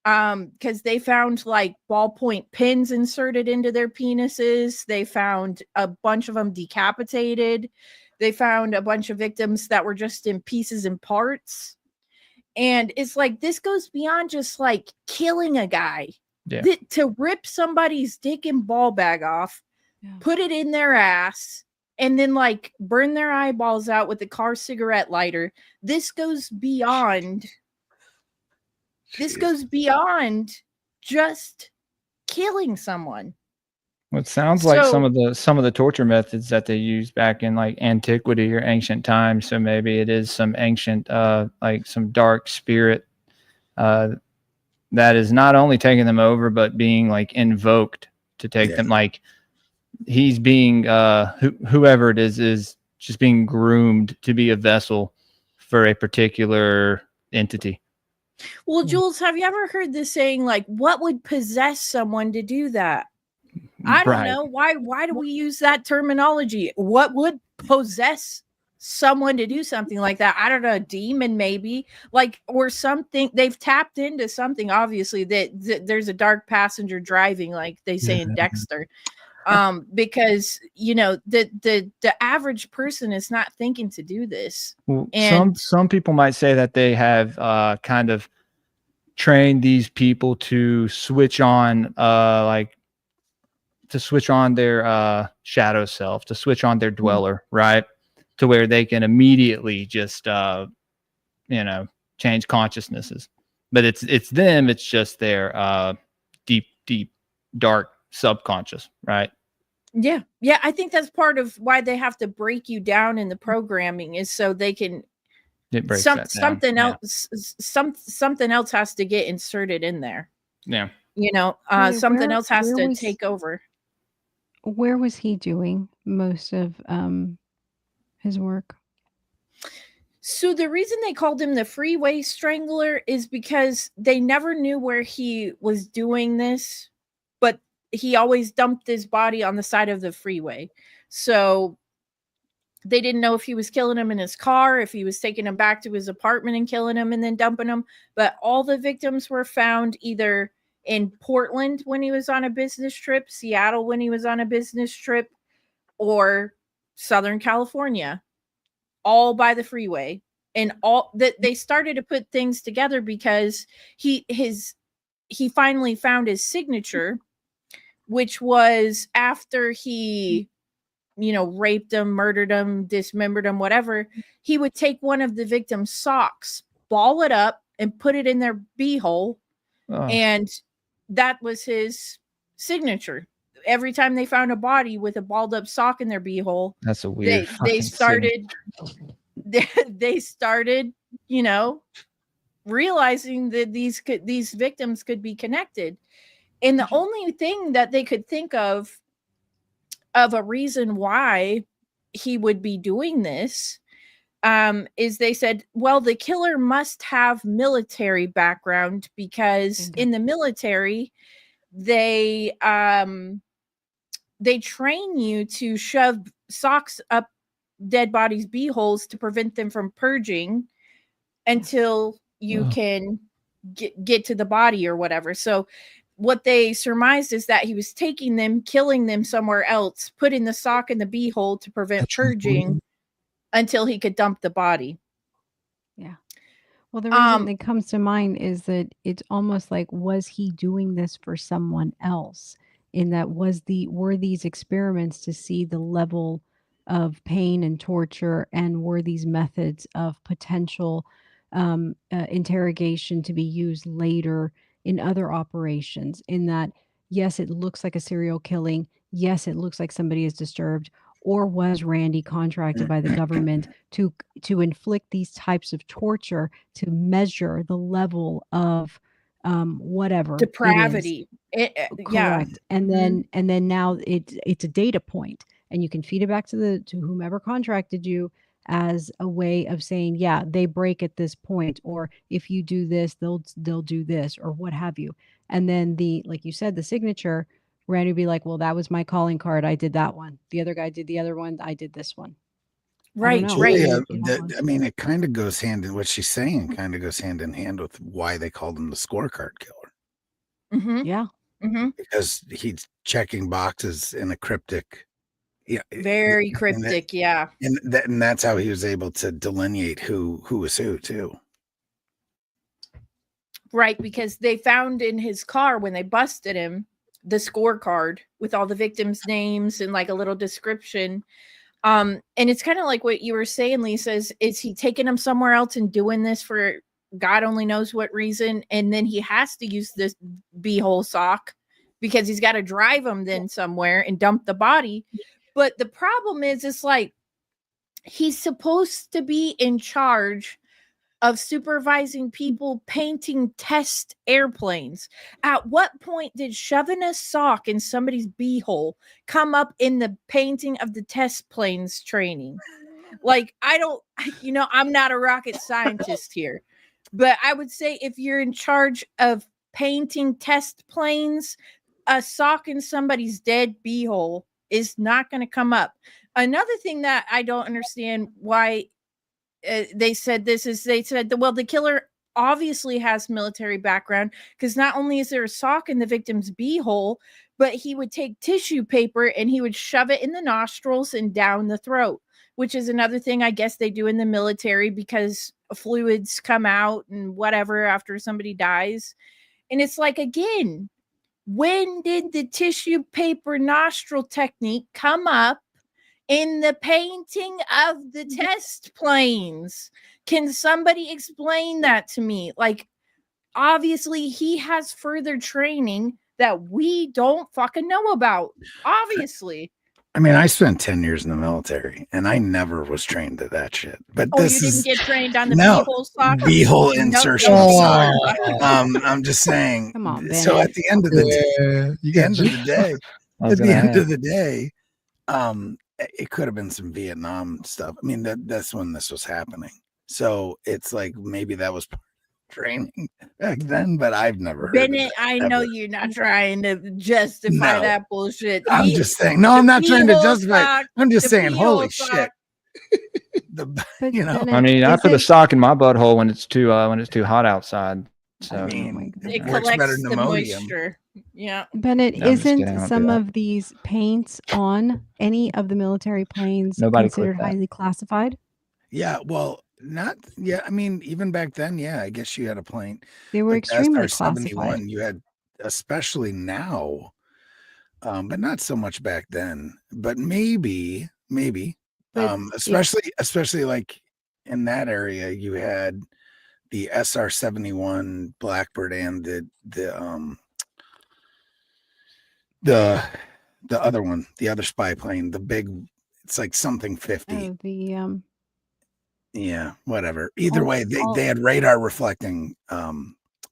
Because they found like ballpoint pins inserted into their penises. They found a bunch of them decapitated. They found a bunch of victims that were just in pieces and parts. And it's like, this goes beyond just like killing a guy. Yeah. To rip somebody's dick and ball bag off, put it in their ass, and then like burn their eyeballs out with a car cigarette lighter. This goes beyond just killing someone. Well, it sounds like some of the torture methods that they used back in like antiquity or ancient times. So maybe it is some ancient, like some dark spirit that is not only taking them over, but being like invoked to take them. Like he's being whoever it is just being groomed to be a vessel for a particular entity. Well, Jules, have you ever heard this saying, like, what would possess someone to do that? I don't know. Why do we use that terminology? What would possess someone to do something like that. I don't know, a demon maybe, like, or something. They've tapped into something, obviously, that there's a dark passenger driving, like they say in Dexter. Because the average person is not thinking to do this. Well, And some people might say that they have kind of trained these people to switch on their shadow self, to switch on their dweller, right? To where they can immediately just change consciousnesses. But it's them, it's just their deep dark subconscious, right? yeah, I think that's part of why they have to break you down in the programming, is so they can It breaks that down. something Yeah. else something else has to get inserted in there. Yeah. Julie, Something else has where to was- take over. Where was he doing most of his work? So the reason they called him the freeway strangler is because they never knew where he was doing this, but he always dumped his body on the side of the freeway. So they didn't know if he was killing him in his car, if he was taking him back to his apartment and killing him and then dumping him. But all the victims were found either in Portland when he was on a business trip, Seattle when he was on a business trip, or Southern California, all by the freeway. And all that they started to put things together because he finally found his signature, which was after he raped him, murdered him, dismembered him, whatever. He would take one of the victim's socks, ball it up, and put it in their beehole. Oh. And that was his signature. Every time they found a body with a balled up sock in their beehole, That's a weird. they started realizing that these victims could be connected. And the only thing that they could think of a reason why he would be doing this is they said, well, the killer must have military background, because in the military they train you to shove socks up dead bodies' beeholes to prevent them from purging until you can get to the body or whatever. So what they surmised is that he was taking them, killing them somewhere else, putting the sock in the beehole to prevent purging until he could dump the body. Yeah. Well, the reason that comes to mind is that it's almost like, was he doing this for someone else? In that, were these experiments to see the level of pain and torture, and were these methods of potential interrogation to be used later in other operations? In that, yes, it looks like a serial killing. Yes, it looks like somebody is disturbed. Or was Randy contracted by the government to inflict these types of torture to measure the level of whatever depravity? Correct. And then now it's a data point, and you can feed it back to whomever contracted you as a way of saying, yeah, they break at this point, or if you do this, they'll do this, or what have you. And then like you said, the signature, Randy would be like, well, that was my calling card. I did that one. The other guy did the other one. I did this one. Right. Julia, I mean, it kind of goes hand in what she's saying. Kind of goes hand in hand with why they called him the scorecard killer. Mm-hmm. Yeah. Mm-hmm. Because he's checking boxes in a cryptic. Yeah. Very cryptic. Yeah. And that's how he was able to delineate who was who too. Right, because they found in his car when they busted him the scorecard with all the victims' names and like a little description. And it's kind of like what you were saying, Lisa, is he taking them somewhere else and doing this for God only knows what reason? And then he has to use this beehole sock because he's got to drive them then somewhere and dump the body. But the problem is, it's like he's supposed to be in charge of supervising people painting test airplanes. At what point did shoving a sock in somebody's beehole come up in the painting of the test planes training? Like, I'm not a rocket scientist here, but I would say if you're in charge of painting test planes, a sock in somebody's dead beehole is not going to come up. Another thing that I don't understand why they said this is they said that, well, the killer obviously has military background because not only is there a sock in the victim's beehole, but he would take tissue paper and he would shove it in the nostrils and down the throat, which is another thing I guess they do in the military because fluids come out and whatever after somebody dies. And it's like, again, when did the tissue paper nostril technique come up in the painting of the test planes? Can somebody explain that to me? Like, obviously, he has further training that we don't fucking know about. Obviously. I mean, I spent 10 years in the military and I never was trained to that shit. But Oh, this you is didn't get trained on the no beehole sock? beehole No, insertion no sock. beehole sock. I'm just saying. Come on, So Bennett. at the end of the day, I was at the gonna end ask. of the day, it could have been some Vietnam stuff. I mean, that's when this was happening. So it's like maybe that was training back then, but I've never heard Bennett, of it, I know ever. you're not trying to justify No. that bullshit. I'm just saying. No, I'm not trying to beehole justify. sock, I'm just the saying, holy beehole shit. sock. But You know, Bennett, I mean, I is put a it- sock in my butthole when it's too hot outside. So I Oh my mean, God. It works better collects than the Imodium. moisture. Yeah. Bennett, No, I'm just kidding. I isn't don't do some that. of these paints on any of the military planes Nobody clicked considered that. highly classified? Yeah, well, not yeah. I mean, even back then, yeah. I guess you had a plane They were like the extremely SR-71. classified. You had, especially now, but not so much back then. But maybe, But especially like in that area, you had the SR-71 Blackbird and the other one, the other spy plane, the big. It's like something 50. Oh, the Yeah, whatever. Either all- way, all- they had radar reflecting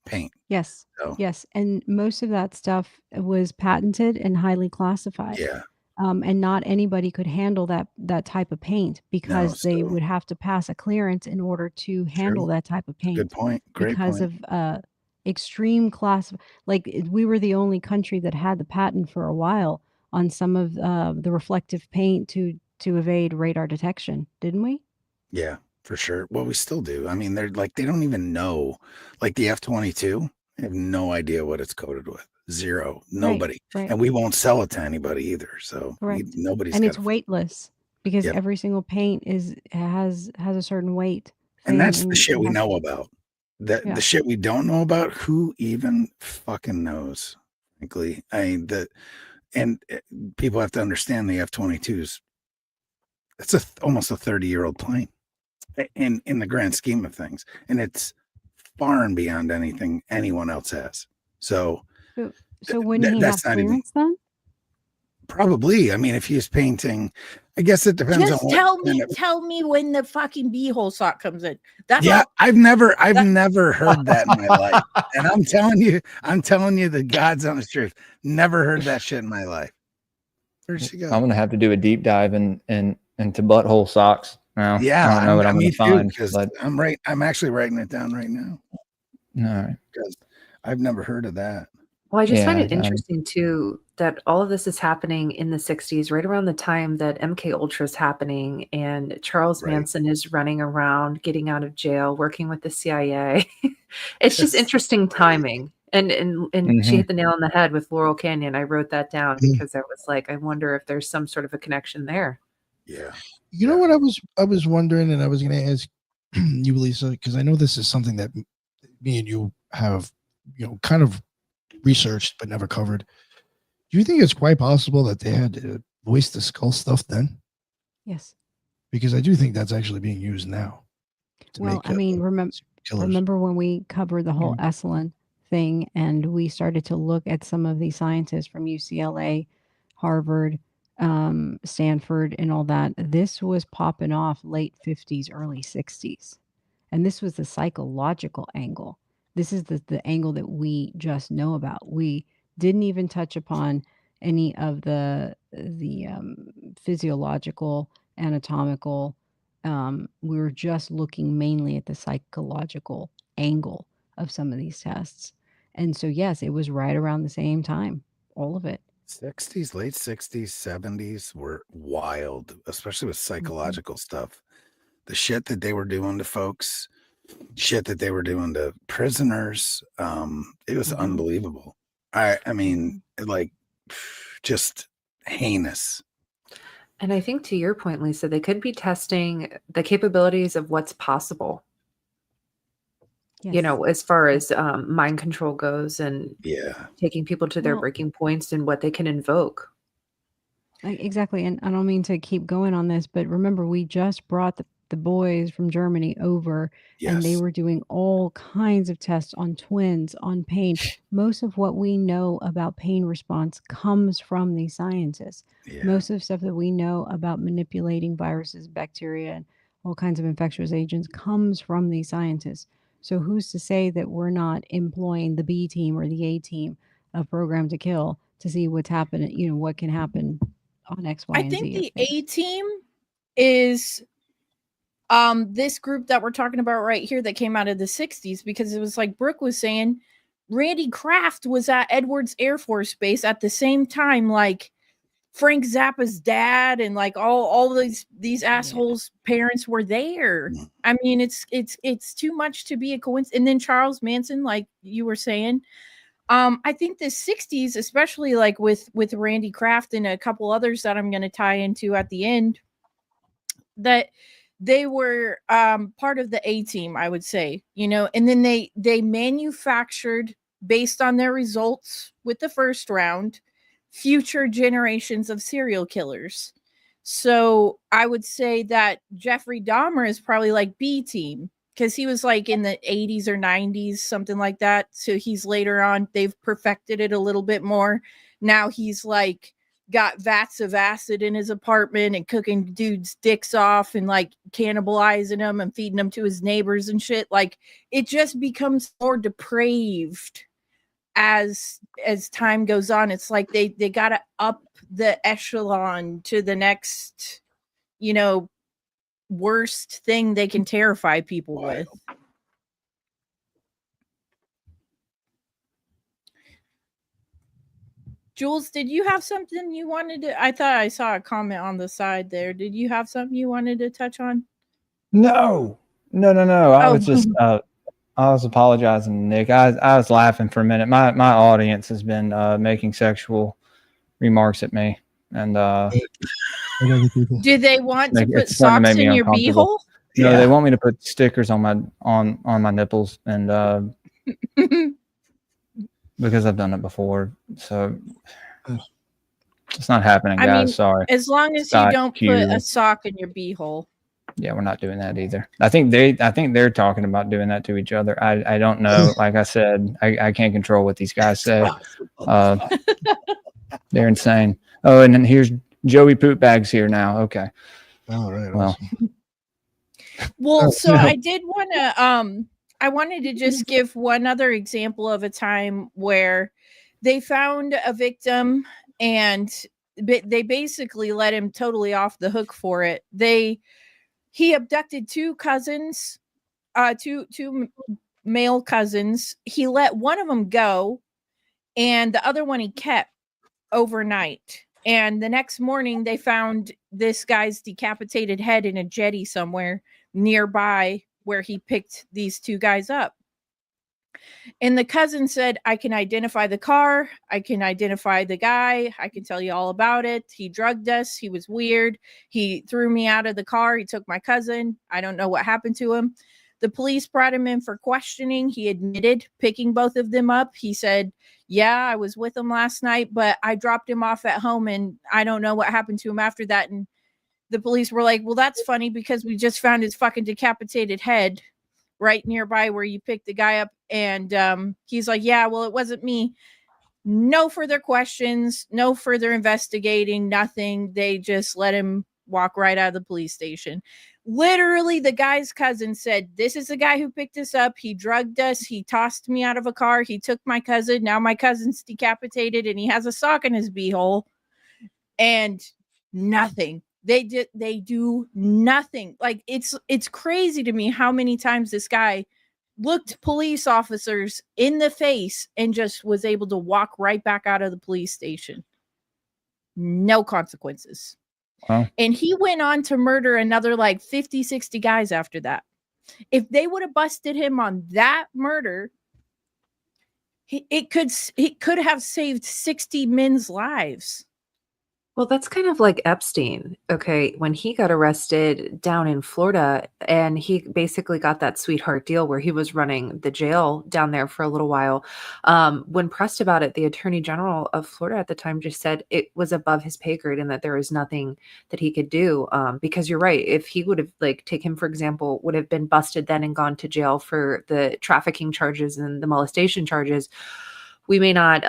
paint. yes, So yes, and most of that stuff was patented and highly classified. yeah, And not anybody could handle that type of paint because they so- would have to pass a clearance in order to handle that type of paint. good point. Great because point. of extreme class. Like we were the only country that had the patent for a while on some of the reflective paint to evade radar detection, didn't we? Yeah, for sure. Well, we still do. I mean, they're like they don't even know. Like the F-22, they have no idea what it's coated with. Zero. Nobody. Right. And we won't sell it to anybody either. So Correct. nobody's And got it's weightless because Yep. every single paint has a certain weight. And that's thing the shit we has- know about. Yeah. The shit we don't know about, who even fucking knows, frankly. I mean, people have to understand the F-22s. It's almost a 30-year-old plane in the grand scheme of things. And it's far and beyond anything anyone else has. So So wouldn't he have that's not even- clearance then? probably, I mean, if he's painting, I guess it depends Just on what tell me when the fucking beehole sock comes in. That's yeah, all. I've never heard that in my life. And I'm telling you the God's honest truth. Never heard that shit in my life. Where'd she go? I'm gonna have to do a deep dive into butthole socks now. Yeah, I don't know what I'm gonna find, because but I'm actually writing it down right now all right. because I've never heard of that. Well, I just find Yeah, it interesting too that all of this is happening in the 60s, right around the time that MK Ultra is happening, and Charles Right. Manson is running around, getting out of jail, working with the CIA. It's just Yes. interesting timing. And she Mhm. hit the nail on the head with Laurel Canyon. I wrote that down Mhm. because I was like, I wonder if there's some sort of a connection there. Yeah. You know what I was wondering, and I was going to ask you, Lisa, because I know this is something that me and you have, kind of researched but never covered. Do you think it's quite possible that they had to voice the skull stuff then? Yes. Because I do think that's actually being used now. to Well, make, I mean, killers. remember when we covered the whole Esalen thing and we started to look at some of these scientists from UCLA, Harvard, Stanford, and all that? This was popping off late 50s, early 60s. And this was the psychological angle. This is the angle that we just know about. We didn't even touch upon any of the physiological, anatomical. We were just looking mainly at the psychological angle of some of these tests. And so, yes, it was right around the same time, all of it. 60s, late 60s, 70s were wild, especially with psychological stuff. The shit that they were doing to folks, shit that they were doing to prisoners. It was unbelievable. I mean, like, just heinous. And I think to your point, Lisa, they could be testing the capabilities of what's possible. Yes. You know, as far as mind control goes, and Yeah. taking people to their Well- breaking points and what they can invoke. Exactly. And I don't mean to keep going on this, but remember, we just brought the boys from Germany over, and they Yes. were doing all kinds of tests on twins, on pain. Most of what we know about pain response comes from these scientists. Yeah. Most of the stuff that we know about manipulating viruses, bacteria, and all kinds of infectious agents comes from these scientists. So who's to say that we're not employing the B team or the A team of Program to Kill to see what's happening, you know, what can happen on X, Y, I and think Z. of the things. A team is this group that we're talking about right here that came out of the 60s, because it was like Brooke was saying, Randy Kraft was at Edwards Air Force Base at the same time, like Frank Zappa's dad and like all these assholes' parents were there. I mean, it's too much to be a coincidence. And then Charles Manson, like you were saying, I think the 60s, especially like with Randy Kraft and a couple others that I'm going to tie into at the end, that they were part of the A team, I would say, you know, and then they manufactured, based on their results with the first round, future generations of serial killers. So I would say that Jeffrey Dahmer is probably like B team, because he was like in the 80s or 90s, something like that. So he's later on, they've perfected it a little bit more. Now he's like got vats of acid in his apartment and cooking dudes' dicks off and like cannibalizing them and feeding them to his neighbors and shit. Like it just becomes more depraved as time goes on. It's like they gotta up the echelon to the next, you know, worst thing they can terrify people with. Jules, did you have something you wanted to? I thought I saw a comment on the side there. Did you have something you wanted to touch on? No. I Oh. was just I was apologizing, Nick. I was laughing for a minute. My audience has been making sexual remarks at me, and Do they want to put it's starting to socks make me in your uncomfortable. beehole? No, Yeah. they want me to put stickers on my nipples, and because I've done it before, so it's not happening, I guys. mean, Sorry. as long as Scott, you don't put Q. a sock in your beehole. Yeah, we're not doing that either. I think they're talking about doing that to each other. I don't know. Like I said, I can't control what these guys say. They're insane. Oh, and then here's Joey Poopbags here now. Okay. All right. Well, Awesome. Well, so no. I did want to I wanted to just give one other example of a time where they found a victim and they basically let him totally off the hook for it. He abducted two cousins, two male cousins. He let one of them go, and the other one he kept overnight. And the next morning, they found this guy's decapitated head in a jetty somewhere nearby where he picked these two guys up. And the cousin said, I can identify the car. I can identify the guy. I can tell you all about it. He drugged us. He was weird. He threw me out of the car. He took my cousin. I don't know what happened to him. The police brought him in for questioning. He admitted picking both of them up. He said, yeah, I was with him last night, but I dropped him off at home and I don't know what happened to him after that. And the police were like, well, that's funny because we just found his fucking decapitated head right nearby where you picked the guy up. And he's like, yeah, well, it wasn't me. No further questions, no further investigating, nothing. They just let him walk right out of the police station. Literally, the guy's cousin said, this is the guy who picked us up. He drugged us. He tossed me out of a car. He took my cousin. Now my cousin's decapitated and he has a sock in his beehole. And nothing. They do nothing. Like it's crazy to me how many times this guy looked police officers in the face and just was able to walk right back out of the police station. no consequences. Wow. And he went on to murder another like 50, 60 guys after that. If they would have busted him on that murder, he could have saved 60 men's lives. Well, that's kind of like Epstein. Okay, when he got arrested down in Florida, and he basically got that sweetheart deal where he was running the jail down there for a little while. When pressed about it, the Attorney General of Florida at the time just said it was above his pay grade and that there was nothing that he could do. Because you're right, if he would have, like, take him for example, would have been busted then and gone to jail for the trafficking charges and the molestation charges, we may not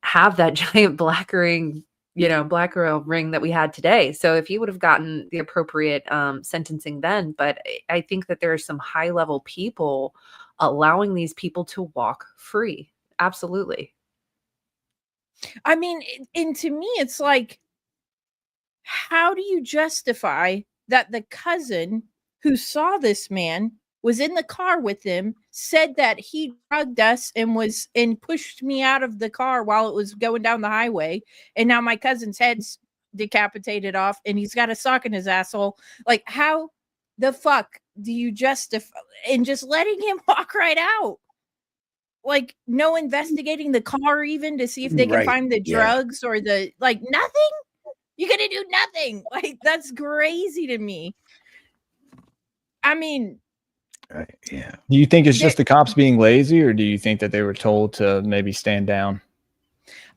have that giant black ring that we had today. So if he would have gotten the appropriate sentencing then, but I think that there are some high level people allowing these people to walk free. Absolutely. I mean, and to me, it's like, how do you justify that the cousin who saw this man was in the car with him, said that he drugged us and pushed me out of the car while it was going down the highway, and now my cousin's head's decapitated off and he's got a sock in his asshole? Like, how the fuck do you justify and just letting him walk right out? Like, no investigating the car even to see if they can Right, find the yeah. drugs or the, like, nothing? You're gonna do nothing. Like, that's crazy to me. I mean, Yeah. Do you think it's just the cops being lazy, or do you think that they were told to maybe stand down?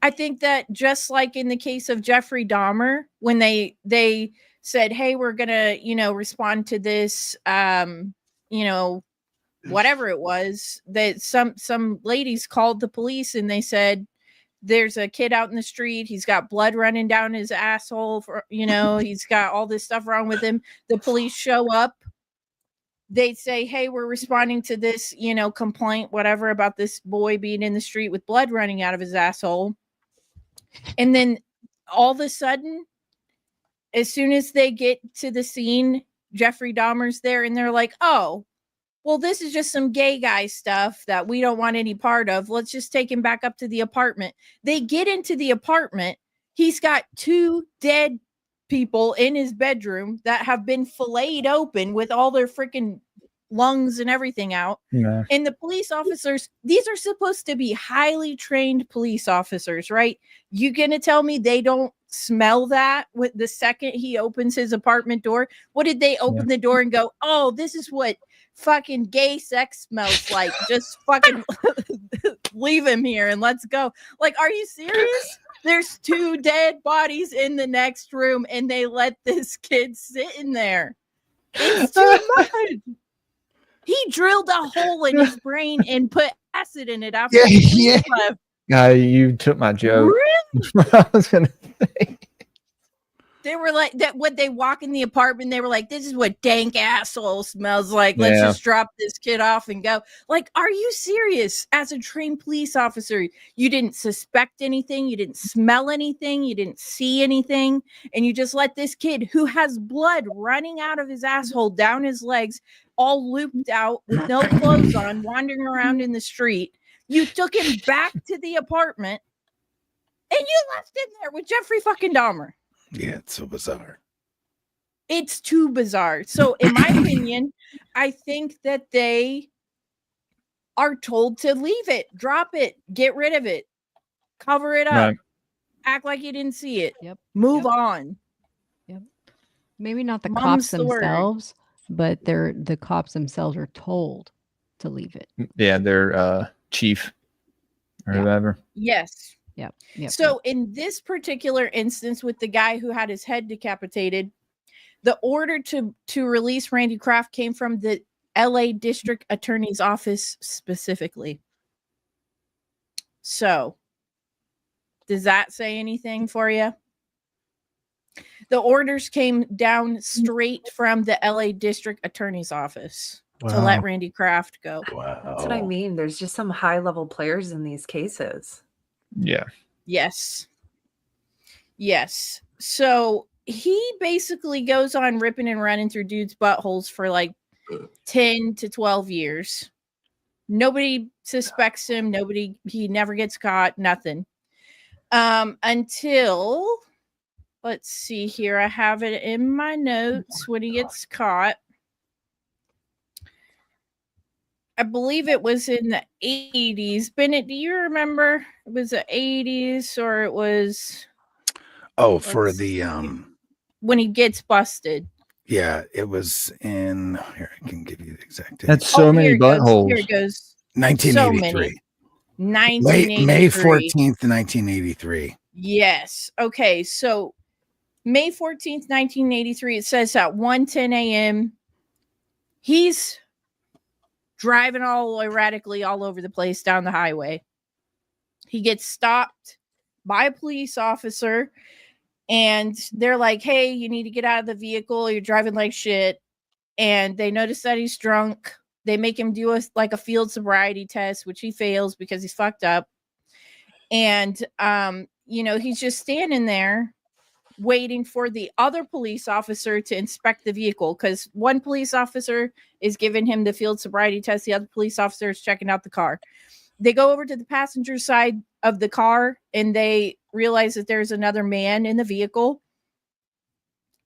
I think that just like in the case of Jeffrey Dahmer, when they said, hey, we're gonna, respond to this, whatever it was, that some ladies called the police and they said, there's a kid out in the street, he's got blood running down his asshole, he's got all this stuff wrong with him. The police show up, they say, hey, we're responding to this, complaint, whatever, about this boy being in the street with blood running out of his asshole. And then all of a sudden, as soon as they get to the scene, Jeffrey Dahmer's there and they're like, oh, well, this is just some gay guy stuff that we don't want any part of. Let's just take him back up to the apartment. They get into the apartment. He's got 2 dead people in his bedroom that have been filleted open with all their freaking lungs and everything out. Yeah. And the police officers, these are supposed to be highly trained police officers, right? You gonna tell me they don't smell that with the second he opens his apartment door? What did they open the door and go, oh, this is what fucking gay sex smells like? Just fucking leave him here and let's go. Like, are you serious? There's 2 dead bodies in the next room and they let this kid sit in there. It's too much. He drilled a hole in his brain and put acid in it after the police left. You took my joke. Really? I was gonna say. They were like that when they walk in the apartment, they were like, this is what dank asshole smells like. Let's just drop this kid off and go. Like, are you serious? As a trained police officer, you didn't suspect anything, you didn't smell anything, you didn't see anything, and you just let this kid who has blood running out of his asshole down his legs, all looped out with no clothes on, wandering around in the street. You took him back to the apartment and you left him there with Jeffrey fucking Dahmer. Yeah, it's so bizarre. It's too bizarre. So in my opinion, I think that they are told to leave it, drop it, get rid of it, cover it up, Right. act like you didn't see it. Yep. Move on. Yep. Maybe not the Mum's cops the word. themselves, but the cops themselves are told to leave it. Yeah, their chief or whoever. Yes. Yep. Yep. So in this particular instance with the guy who had his head decapitated, the order to release Randy Kraft came from the LA District Attorney's Office specifically. So, does that say anything for you? The orders came down straight from the LA District Attorney's Office to let Randy Kraft go. Wow. That's what I mean. There's just some high level players in these cases. Yeah. Yes. Yes. So he basically goes on ripping and running through dudes' buttholes for like 10 to 12 years. Nobody suspects him. He never gets caught, nothing. Until let's see here. I have it in my notes when he gets caught. I believe it was in the 80s. Bennett, do you remember? It was the 80s or it was for let's the see. When he gets busted. yeah, it was in here. I can give you the exact date. That's so many Here it goes. buttholes. Here it goes. 1983. May 1983. 14th, 1983. Yes. Okay. So May 14th, 1983, it says at 1:10 a.m. He's driving all erratically all over the place down the highway. He gets stopped by a police officer and they're like, hey, you need to get out of the vehicle. You're driving like shit. And they notice that he's drunk. They make him do a field sobriety test, which he fails because he's fucked up. And, he's just standing there waiting for the other police officer to inspect the vehicle because one police officer is giving him the field sobriety test. The other police officer is checking out the car. They go over to the passenger side of the car and they realize that there's another man in the vehicle.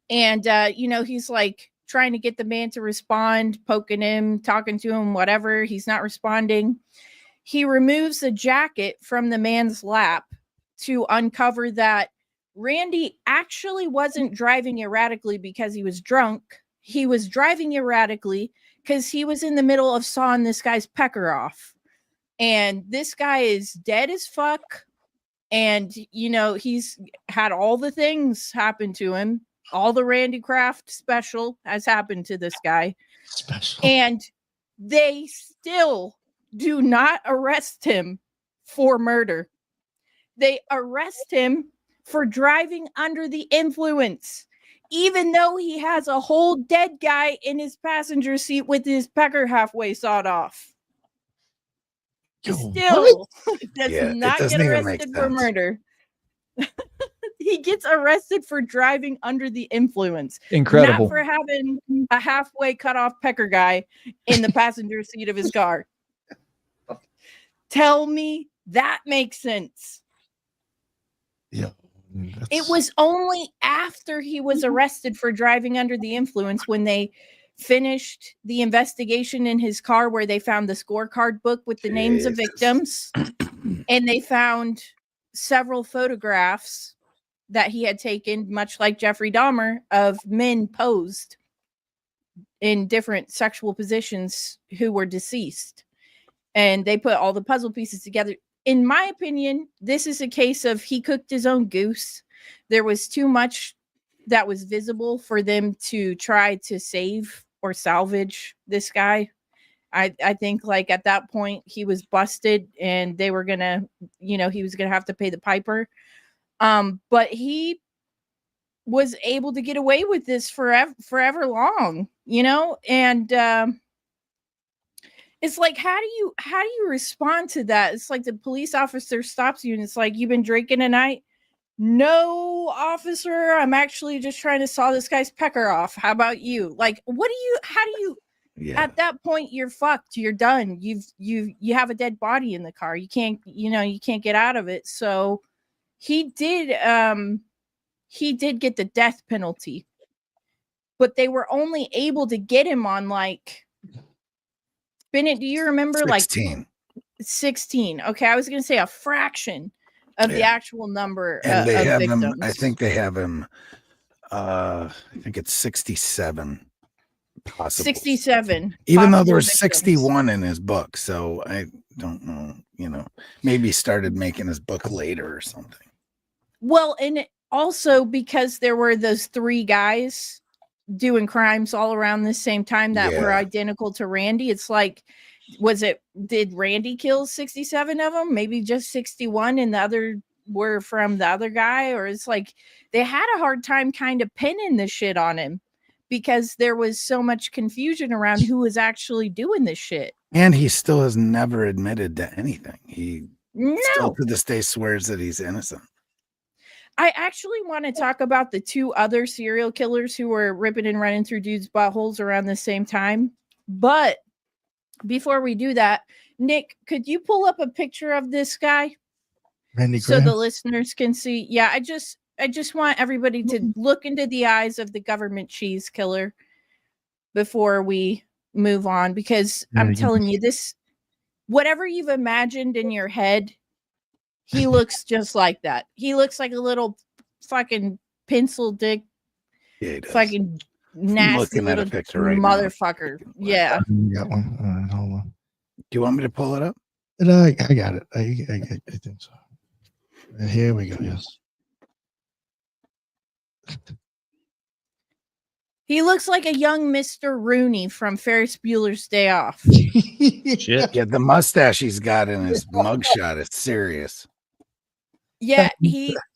And, he's like trying to get the man to respond, poking him, talking to him, whatever. He's not responding. He removes the jacket from the man's lap to uncover that Randy actually wasn't driving erratically because he was drunk. He was driving erratically because he was in the middle of sawing this guy's pecker off. And this guy is dead as fuck. And, he's had all the things happen to him. All the Randy Kraft special has happened to this guy. Special. And they still do not arrest him for murder. They arrest him for driving under the influence, even though he has a whole dead guy in his passenger seat with his pecker halfway sawed off. Still does not get arrested for murder. He gets arrested for driving under the influence. Incredible. Not for having a halfway cut off pecker guy in the passenger seat of his car. Tell me that makes sense. Yeah. It was only after he was arrested for driving under the influence when they finished the investigation in his car where they found the scorecard book with the names of victims and they found several photographs that he had taken, much like Jeffrey Dahmer, of men posed in different sexual positions who were deceased. And they put all the puzzle pieces together. In my opinion, this is a case of he cooked his own goose. There was too much that was visible for them to try to save or salvage this guy. I think like at that point he was busted and they were gonna, he was gonna have to pay the piper. But he was able to get away with this forever long, and it's like, how do you respond to that? It's like the police officer stops you and it's like, you've been drinking tonight? No, officer, I'm actually just trying to saw this guy's pecker off. How about you? Like, at that point, you're fucked. You're done. You have a dead body in the car. You can't get out of it. So he did get the death penalty, but they were only able to get him on like, Bennett, do you remember 16. like 16? Okay, I was going to say a fraction of the actual number and they of have victims. him. I think they have him. I think it's 67. Possible 67. Even though there possible was victims. 61 in his book, so I don't know. Maybe he started making his book later or something. Well, and also because there were those 3 guys doing crimes all around the same time that were identical to Randy. It's like, did Randy kill 67 of them? Maybe just 61 and the other were from the other guy? Or it's like they had a hard time kind of pinning the shit on him because there was so much confusion around who was actually doing this shit. And he still has never admitted to anything. He still to this day swears that he's innocent. I actually want to talk about the 2 other serial killers who were ripping and running through dudes' buttholes around the same time. But before we do that, Nick, could you pull up a picture of this guy? Randy so Kraft? the listeners can see? Yeah, just want everybody to look into the eyes of the government cheese killer before we move on, because I'm telling you, this, whatever you've imagined in your head, he looks just like that. He looks like a little fucking pencil dick, Yeah, he does. fucking nasty looking at a little picture right now. motherfucker. Yeah. You got one. All right, hold on. Do you want me to pull it up? I got it. I think so. Here we go. Yes. He looks like a young Mr. Rooney from Ferris Bueller's Day Off. Shit. Yeah, the mustache he's got in his mugshot is serious. Yeah,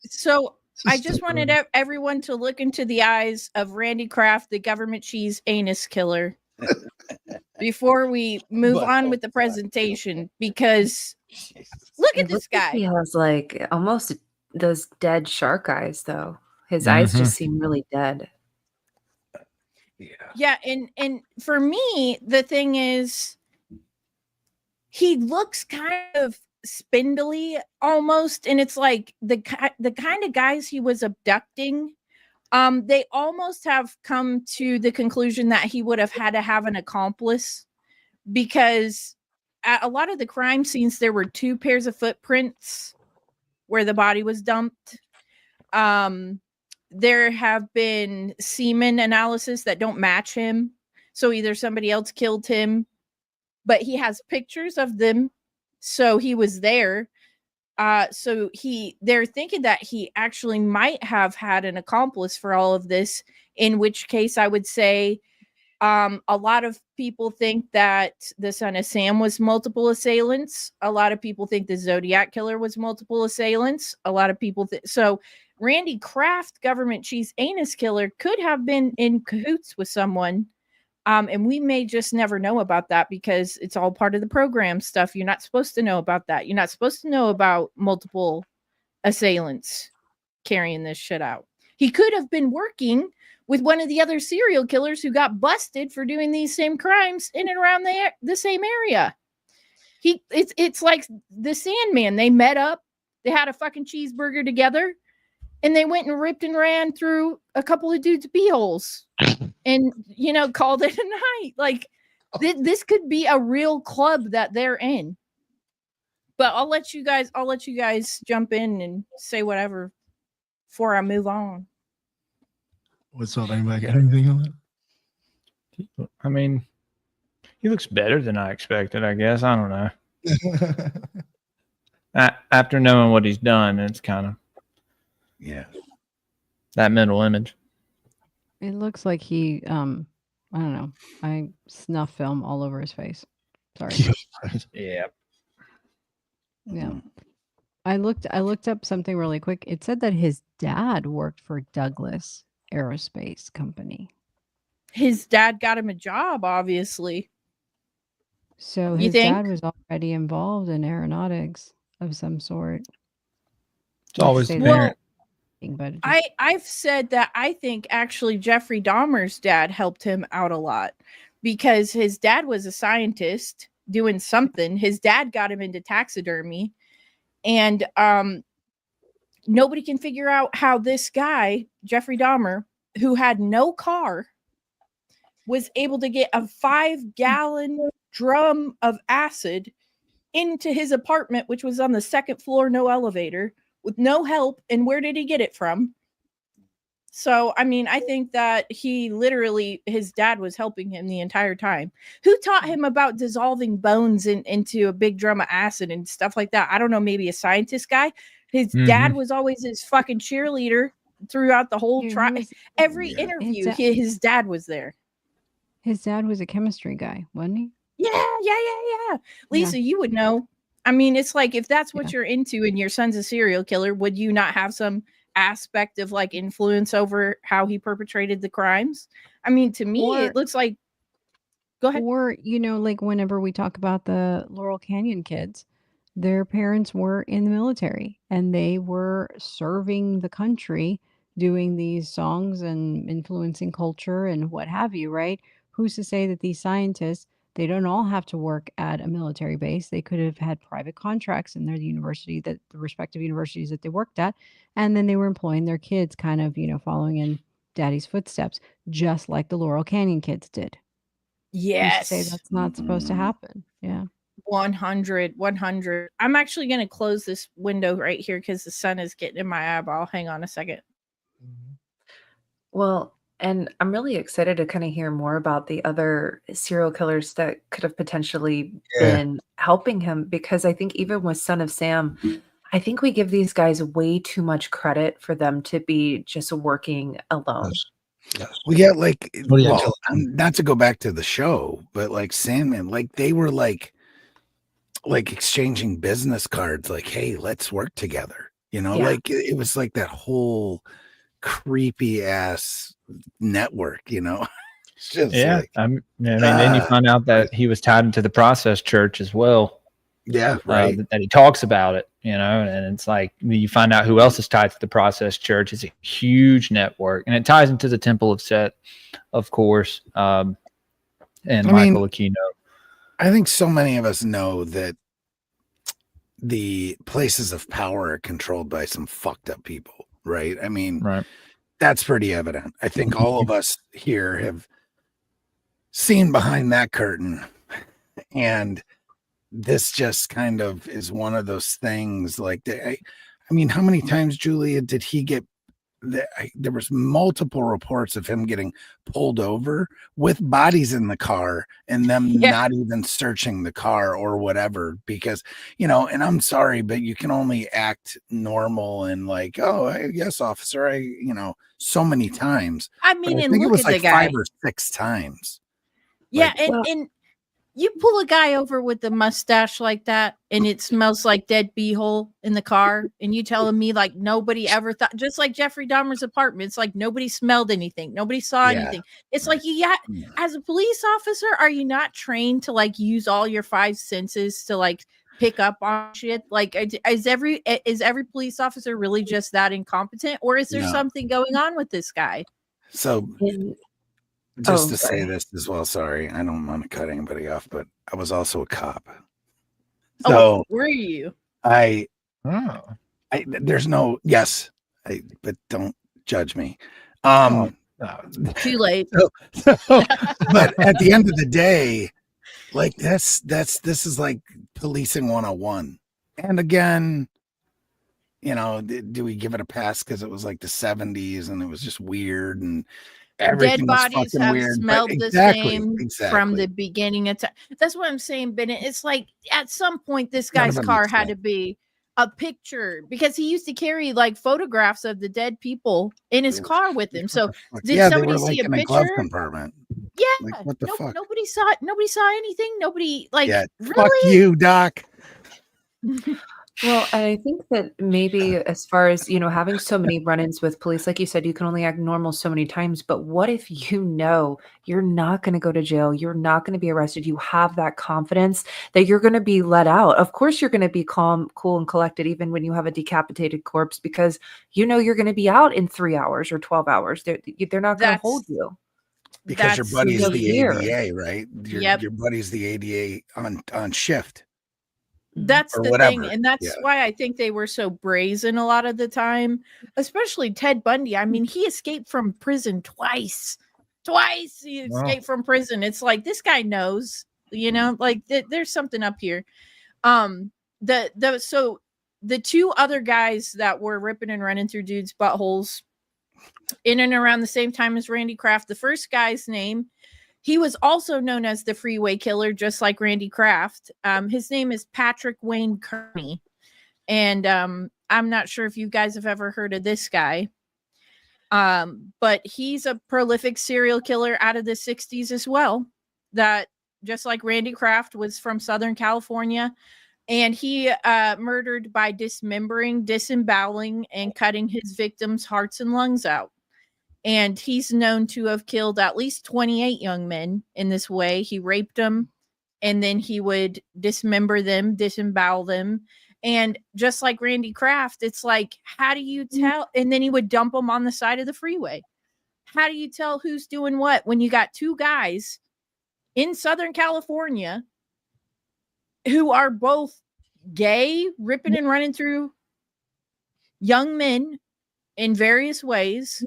so I just wanted everyone to look into the eyes of Randy Kraft, the government cheese anus killer, before we move on with the presentation, because look at this guy. He has like almost those dead shark eyes, though. His eyes just seem really dead. Yeah, and for me, the thing is, he looks kind of spindly almost, and it's like the kind of guys he was abducting, they almost have come to the conclusion that he would have had to have an accomplice, because at a lot of the crime scenes there were 2 pairs of footprints where the body was dumped. There have been semen analysis that don't match him, so either somebody else killed him, but he has pictures of them, so he was there. So they're thinking that he actually might have had an accomplice for all of this, in which case I would say a lot of people think that the Son of Sam was multiple assailants. A lot of people think the Zodiac Killer was multiple assailants. A lot of people so Randy Kraft, government cheese anus killer, could have been in cahoots with someone. And we may just never know about that, because it's all part of the program stuff. You're not supposed to know about that. You're not supposed to know about multiple assailants carrying this shit out. He could have been working with one of the other serial killers who got busted for doing these same crimes in and around the same area. It's like the Sandman. They met up, they had a fucking cheeseburger together, and they went and ripped and ran through a couple of dudes' beeholes and, called it a night. Like, this could be a real club that they're in. But I'll let you guys jump in and say whatever before I move on. What's up? Anybody got anything on that? I mean, he looks better than I expected, I guess. I don't know. After knowing what he's done, it's kind of that mental image. It looks like he I don't know. I snuff film all over his face. Sorry. Yeah. Yeah. I looked up something really quick. It said that his dad worked for Douglas Aerospace Company. His dad got him a job, obviously. So his dad was already involved in aeronautics of some sort. It's always the parent. But I've said that I think actually Jeffrey Dahmer's dad helped him out a lot, because his dad was a scientist doing something. His dad got him into taxidermy, and nobody can figure out how this guy, Jeffrey Dahmer, who had no car, was able to get a 5-gallon drum of acid into his apartment, which was on the 2nd floor, no elevator, with no help. And where did he get it from? So, I mean, I think that his dad was helping him the entire time. Who taught him about dissolving bones into a big drum of acid and stuff like that? I don't know, maybe a scientist guy. His dad was always his fucking cheerleader throughout the whole trial. Every interview, his dad was there. His dad was a chemistry guy, wasn't he? Yeah. Lisa, you would know. I mean, it's like, if that's what you're into and your son's a serial killer, would you not have some aspect of like influence over how he perpetrated the crimes? I mean, to me, it looks like, go ahead. Or, like whenever we talk about the Laurel Canyon kids, their parents were in the military and they were serving the country, doing these songs and influencing culture and what have you, right? Who's to say that these scientists They don't all have to work at a military base. They could have had private contracts in their university, that the respective universities that they worked at, and then they were employing their kids, kind of, following in daddy's footsteps, just like the Laurel Canyon kids did. Who's to say Yes. that's not supposed to happen? Yeah. 100. I'm actually going to close this window right here because the sun is getting in my eyeball. Hang on a second. Well, and I'm really excited to kind of hear more about the other serial killers that could have potentially been helping him, because I think even with Son of Sam, I think we give these guys way too much credit for them to be just working alone. Yes. Well, yeah, like, What do you well, not to go back to the show, but like Sandman, like they were like exchanging business cards, like, hey, let's work together. Yeah. Like it was like that whole creepy ass network, It's just Yeah. like, I mean, then you find out that he was tied into the Process Church as well. yeah, right. That he talks about it, and it's like you find out who else is tied to the Process Church. It's a huge network, and it ties into the Temple of Set, of course, and Michael Aquino. I think so many of us know that the places of power are controlled by some fucked up people, right? I mean, Right. That's pretty evident. I think all of us here have seen behind that curtain, and this just kind of is one of those things. Like, I mean, how many times, Julia, did he get? There was multiple reports of him getting pulled over with bodies in the car and them not even searching the car or whatever, because, and I'm sorry, but you can only act normal and like, oh, yes, officer, so many times. I mean, But I and think it look was at like the guy. 5 or 6 times. Yeah, Like, and you pull a guy over with a mustache like that, and it smells like dead beehole in the car, and you telling me like nobody ever thought, just like Jeffrey Dahmer's apartment, it's like nobody smelled anything, nobody saw anything. It's like as a police officer, are you not trained to like use all your 5 senses to like pick up on shit? Like, is every police officer really just that incompetent, or is there something going on with this guy? So just to say this as well, sorry, I don't want to cut anybody off, but I was also a cop. So were you? There's no, but don't judge me. Too late. But at the end of the day, like this is like policing 101. And again, do we give it a pass because it was like the 70s and it was just weird and everything dead was bodies fucking have weird, smelled but the exactly same from the beginning of time. That's what I'm saying, Bennett. It's like at some point this guy's car had to be a picture, because he used to carry like photographs of the dead people in his car with him. So did somebody see a picture? Glove compartment. Yeah. Like, what the fuck? Nobody saw anything. Nobody really. Fuck you, Doc. Well, I think that maybe as far as, having so many run-ins with police, like you said, you can only act normal so many times. But what if you're not going to go to jail? You're not going to be arrested. You have that confidence that you're going to be let out. Of course, you're going to be calm, cool, and collected, even when you have a decapitated corpse, because you're going to be out in 3 hours or 12 hours. They're not going to hold you. Because your buddy's the fear. ADA, right? Your buddy's the ADA on shift. That's or the whatever. thing. And that's why I think they were so brazen a lot of the time, especially Ted Bundy. I mean, he escaped from prison twice. He escaped from prison. It's like, this guy knows, like there's something up here. So the 2 other guys that were ripping and running through dudes' buttholes in and around the same time as Randy Kraft, the first guy's name, he was also known as the Freeway Killer, just like Randy Kraft. His name is Patrick Wayne Kearney. And I'm not sure if you guys have ever heard of this guy. But he's a prolific serial killer out of the 60s as well. That, just like Randy Kraft, was from Southern California. And he murdered by disemboweling, and cutting his victims' hearts and lungs out. And he's known to have killed at least 28 young men in this way. He raped them, and then he would dismember them, disembowel them. And just like Randy Kraft, it's like, how do you tell? And then he would dump them on the side of the freeway. How do you tell who's doing what when you got 2 guys in Southern California who are both gay, ripping and running through young men in various ways.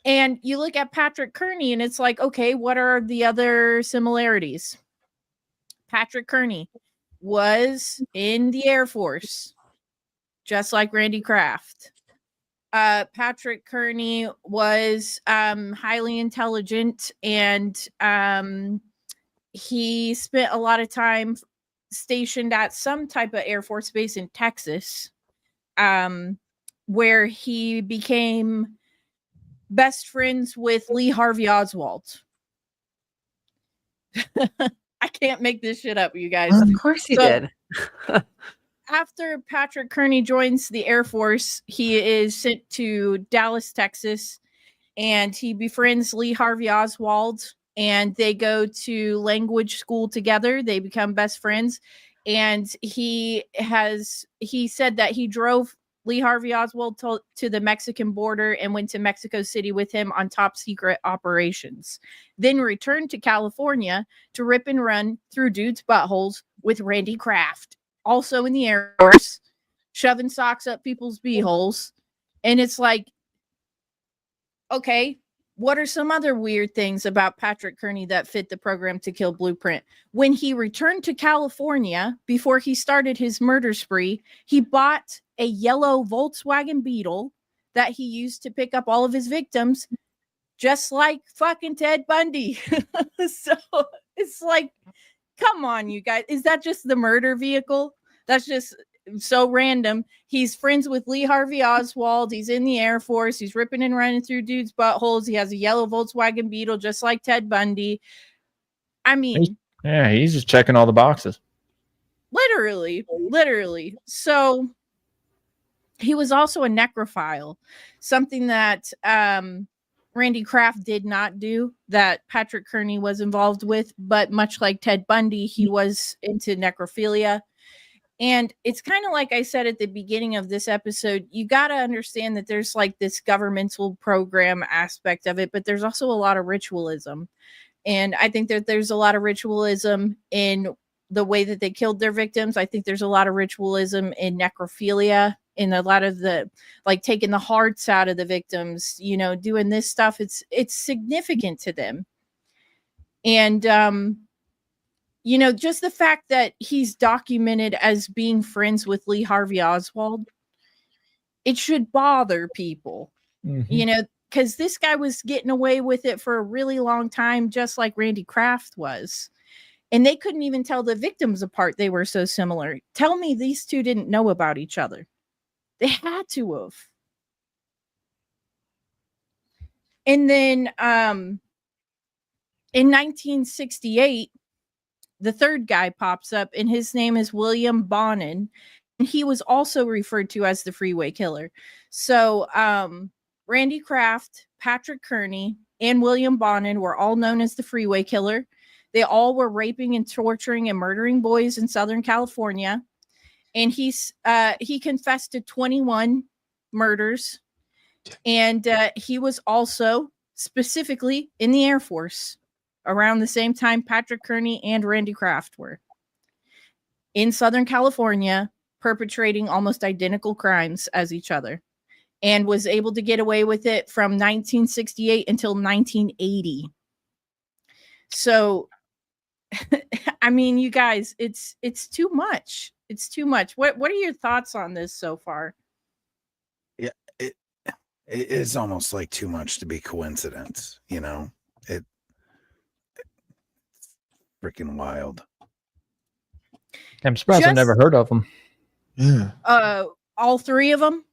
And you look at Patrick Kearney and it's like, okay, what are the other similarities? Patrick Kearney was in the Air Force, just like Randy Kraft. Patrick Kearney was highly intelligent, and he spent a lot of time stationed at some type of Air Force base in Texas, where he became best friends with Lee Harvey Oswald. I can't make this shit up, you guys. Of course he did. After Patrick Kearney joins the Air Force, he is sent to Dallas, Texas, and he befriends Lee Harvey Oswald, and they go to language school together. They become best friends, and he said that he drove Lee Harvey Oswald to the Mexican border and went to Mexico City with him on top secret operations, then returned to California to rip and run through dudes' buttholes with Randy Kraft, also in the Air Force, shoving socks up people's beeholes. And it's like, okay, what are some other weird things about Patrick Kearney that fit the program to kill blueprint? When he returned to California, before he started his murder spree, he bought a yellow Volkswagen Beetle that he used to pick up all of his victims, just like fucking Ted Bundy. So it's like, come on, you guys. Is that just the murder vehicle? That's just so random. He's friends with Lee Harvey Oswald. He's in the Air Force. He's ripping and running through dudes' buttholes. He has a yellow Volkswagen Beetle, just like Ted Bundy. I mean, he's just checking all the boxes. Literally. So he was also a necrophile, something that Randy Kraft did not do, that Patrick Kearney was involved with. But much like Ted Bundy, he was into necrophilia. And it's kind of like I said at the beginning of this episode, you got to understand that there's like this governmental program aspect of it, but there's also a lot of ritualism. And I think that there's a lot of ritualism in the way that they killed their victims. I think there's a lot of ritualism in necrophilia, in a lot of the, like, taking the hearts out of the victims, you know, doing this stuff. It's significant to them. And, you know, just the fact that he's documented as being friends with Lee Harvey Oswald, it should bother people, you know, because this guy was getting away with it for a really long time, just like Randy Kraft was. And they couldn't even tell the victims apart. They were so similar. Tell me these two didn't know about each other. They had to have. And then in 1968, the third guy pops up, and his name is William Bonin. And he was also referred to as the Freeway Killer. So Randy Kraft, Patrick Kearney, and William Bonin were all known as the Freeway Killer. They all were raping and torturing and murdering boys in Southern California. And he confessed to 21 murders. And he was also specifically in the Air Force around the same time Patrick Kearney and Randy Kraft were in Southern California, perpetrating almost identical crimes as each other, and was able to get away with it from 1968 until 1980. So, I mean, you guys, it's too much. It's too much. What are your thoughts on this so far? Yeah, it is almost like too much to be coincidence, you know. It's freaking wild. I'm surprised I've never heard of them. Yeah. All three of them,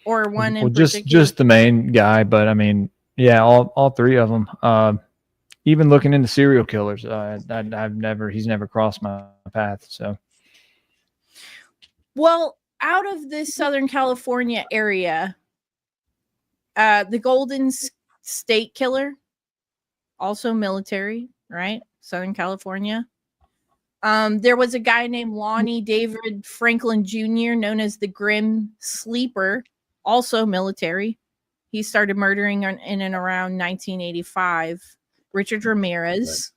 or one in just particular? Just the main guy, but I mean, yeah, all three of them. Even looking into serial killers, he's never crossed my path. So, well, out of this Southern California area, the Golden State Killer, also military, right? Southern California. There was a guy named Lonnie David Franklin Jr., known as the Grim Sleeper, also military. He started murdering in and around 1985. Richard Ramirez.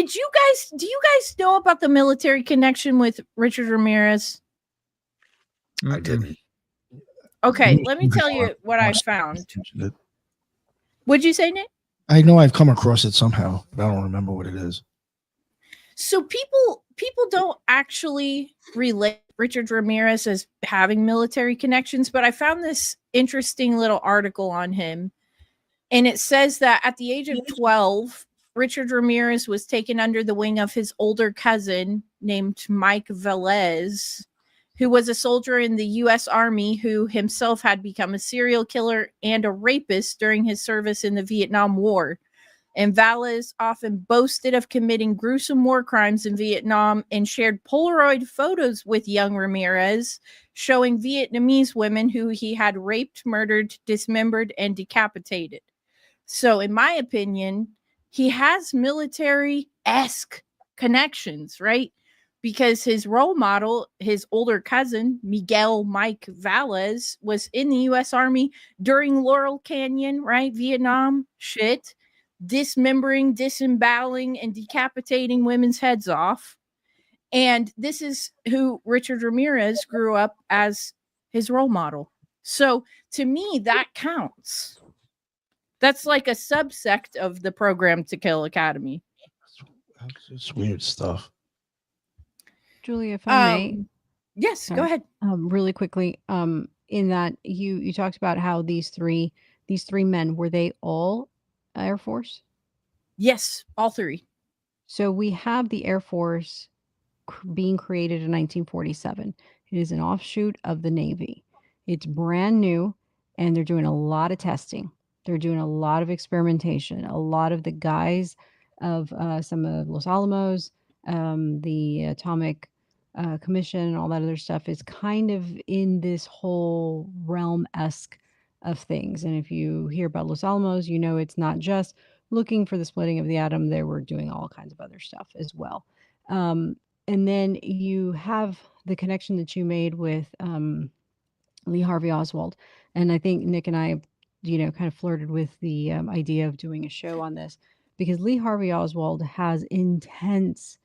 do you guys know about the military connection with Richard Ramirez? I didn't. Okay, let me tell you what I found. What'd you say, Nick? I know I've come across it somehow, but I don't remember what it is. So people don't actually relate Richard Ramirez as having military connections, but I found this interesting little article on him. And it says that at the age of 12, Richard Ramirez was taken under the wing of his older cousin named Mike Velez, who was a soldier in the U.S. Army who himself had become a serial killer and a rapist during his service in the Vietnam War. And Velez often boasted of committing gruesome war crimes in Vietnam and shared Polaroid photos with young Ramirez, showing Vietnamese women who he had raped, murdered, dismembered, and decapitated. So, in my opinion, he has military-esque connections, right? Because his role model, his older cousin, Miguel Mike Velez, was in the U.S. Army during Laurel Canyon, right? Vietnam shit. Dismembering, disemboweling, and decapitating women's heads off. And this is who Richard Ramirez grew up as his role model. So to me, that counts. That's like a subsect of the Program to Kill Academy. It's weird stuff. Julia, if I may. Yes, Sorry. go ahead. Really quickly, in that you talked about how these three men, were they all Air Force? Yes, all three. So we have the Air Force being created in 1947. It is an offshoot of the Navy. It's brand new, and they're doing a lot of testing. They're doing a lot of experimentation. A lot of the guys of some of Los Alamos, the Atomic Commission, and all that other stuff is kind of in this whole realm-esque of things. And if you hear about Los Alamos, you know it's not just looking for the splitting of the atom. They were doing all kinds of other stuff as well. And then you have the connection that you made with Lee Harvey Oswald. And I think Nick and I, kind of flirted with the idea of doing a show on this, because Lee Harvey Oswald has intense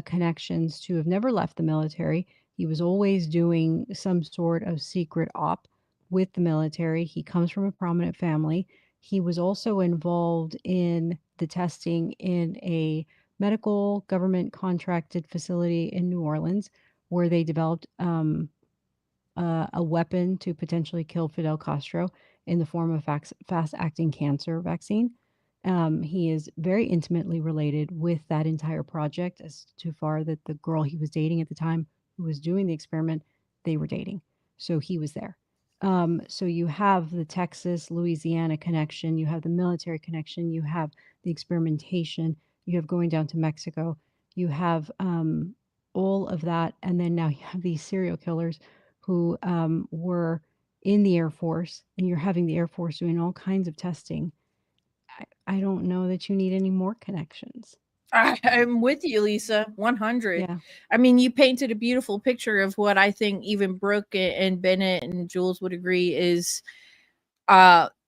connections to have never left the military. He was always doing some sort of secret op with the military. He comes from a prominent family. He was also involved in the testing in a medical government contracted facility in New Orleans, where they developed a weapon to potentially kill Fidel Castro in the form of fast-acting cancer vaccine. He is very intimately related with that entire project, as too far that the girl he was dating at the time who was doing the experiment, they were dating. So he was there. So you have the Texas, Louisiana connection, you have the military connection, you have the experimentation, you have going down to Mexico, you have all of that. And then now you have these serial killers who were in the Air Force, and you're having the Air Force doing all kinds of testing. I don't know that you need any more connections. I'm with you, Lisa. 100. Yeah. I mean, you painted a beautiful picture of what I think even Brooke and Bennett and Jules would agree is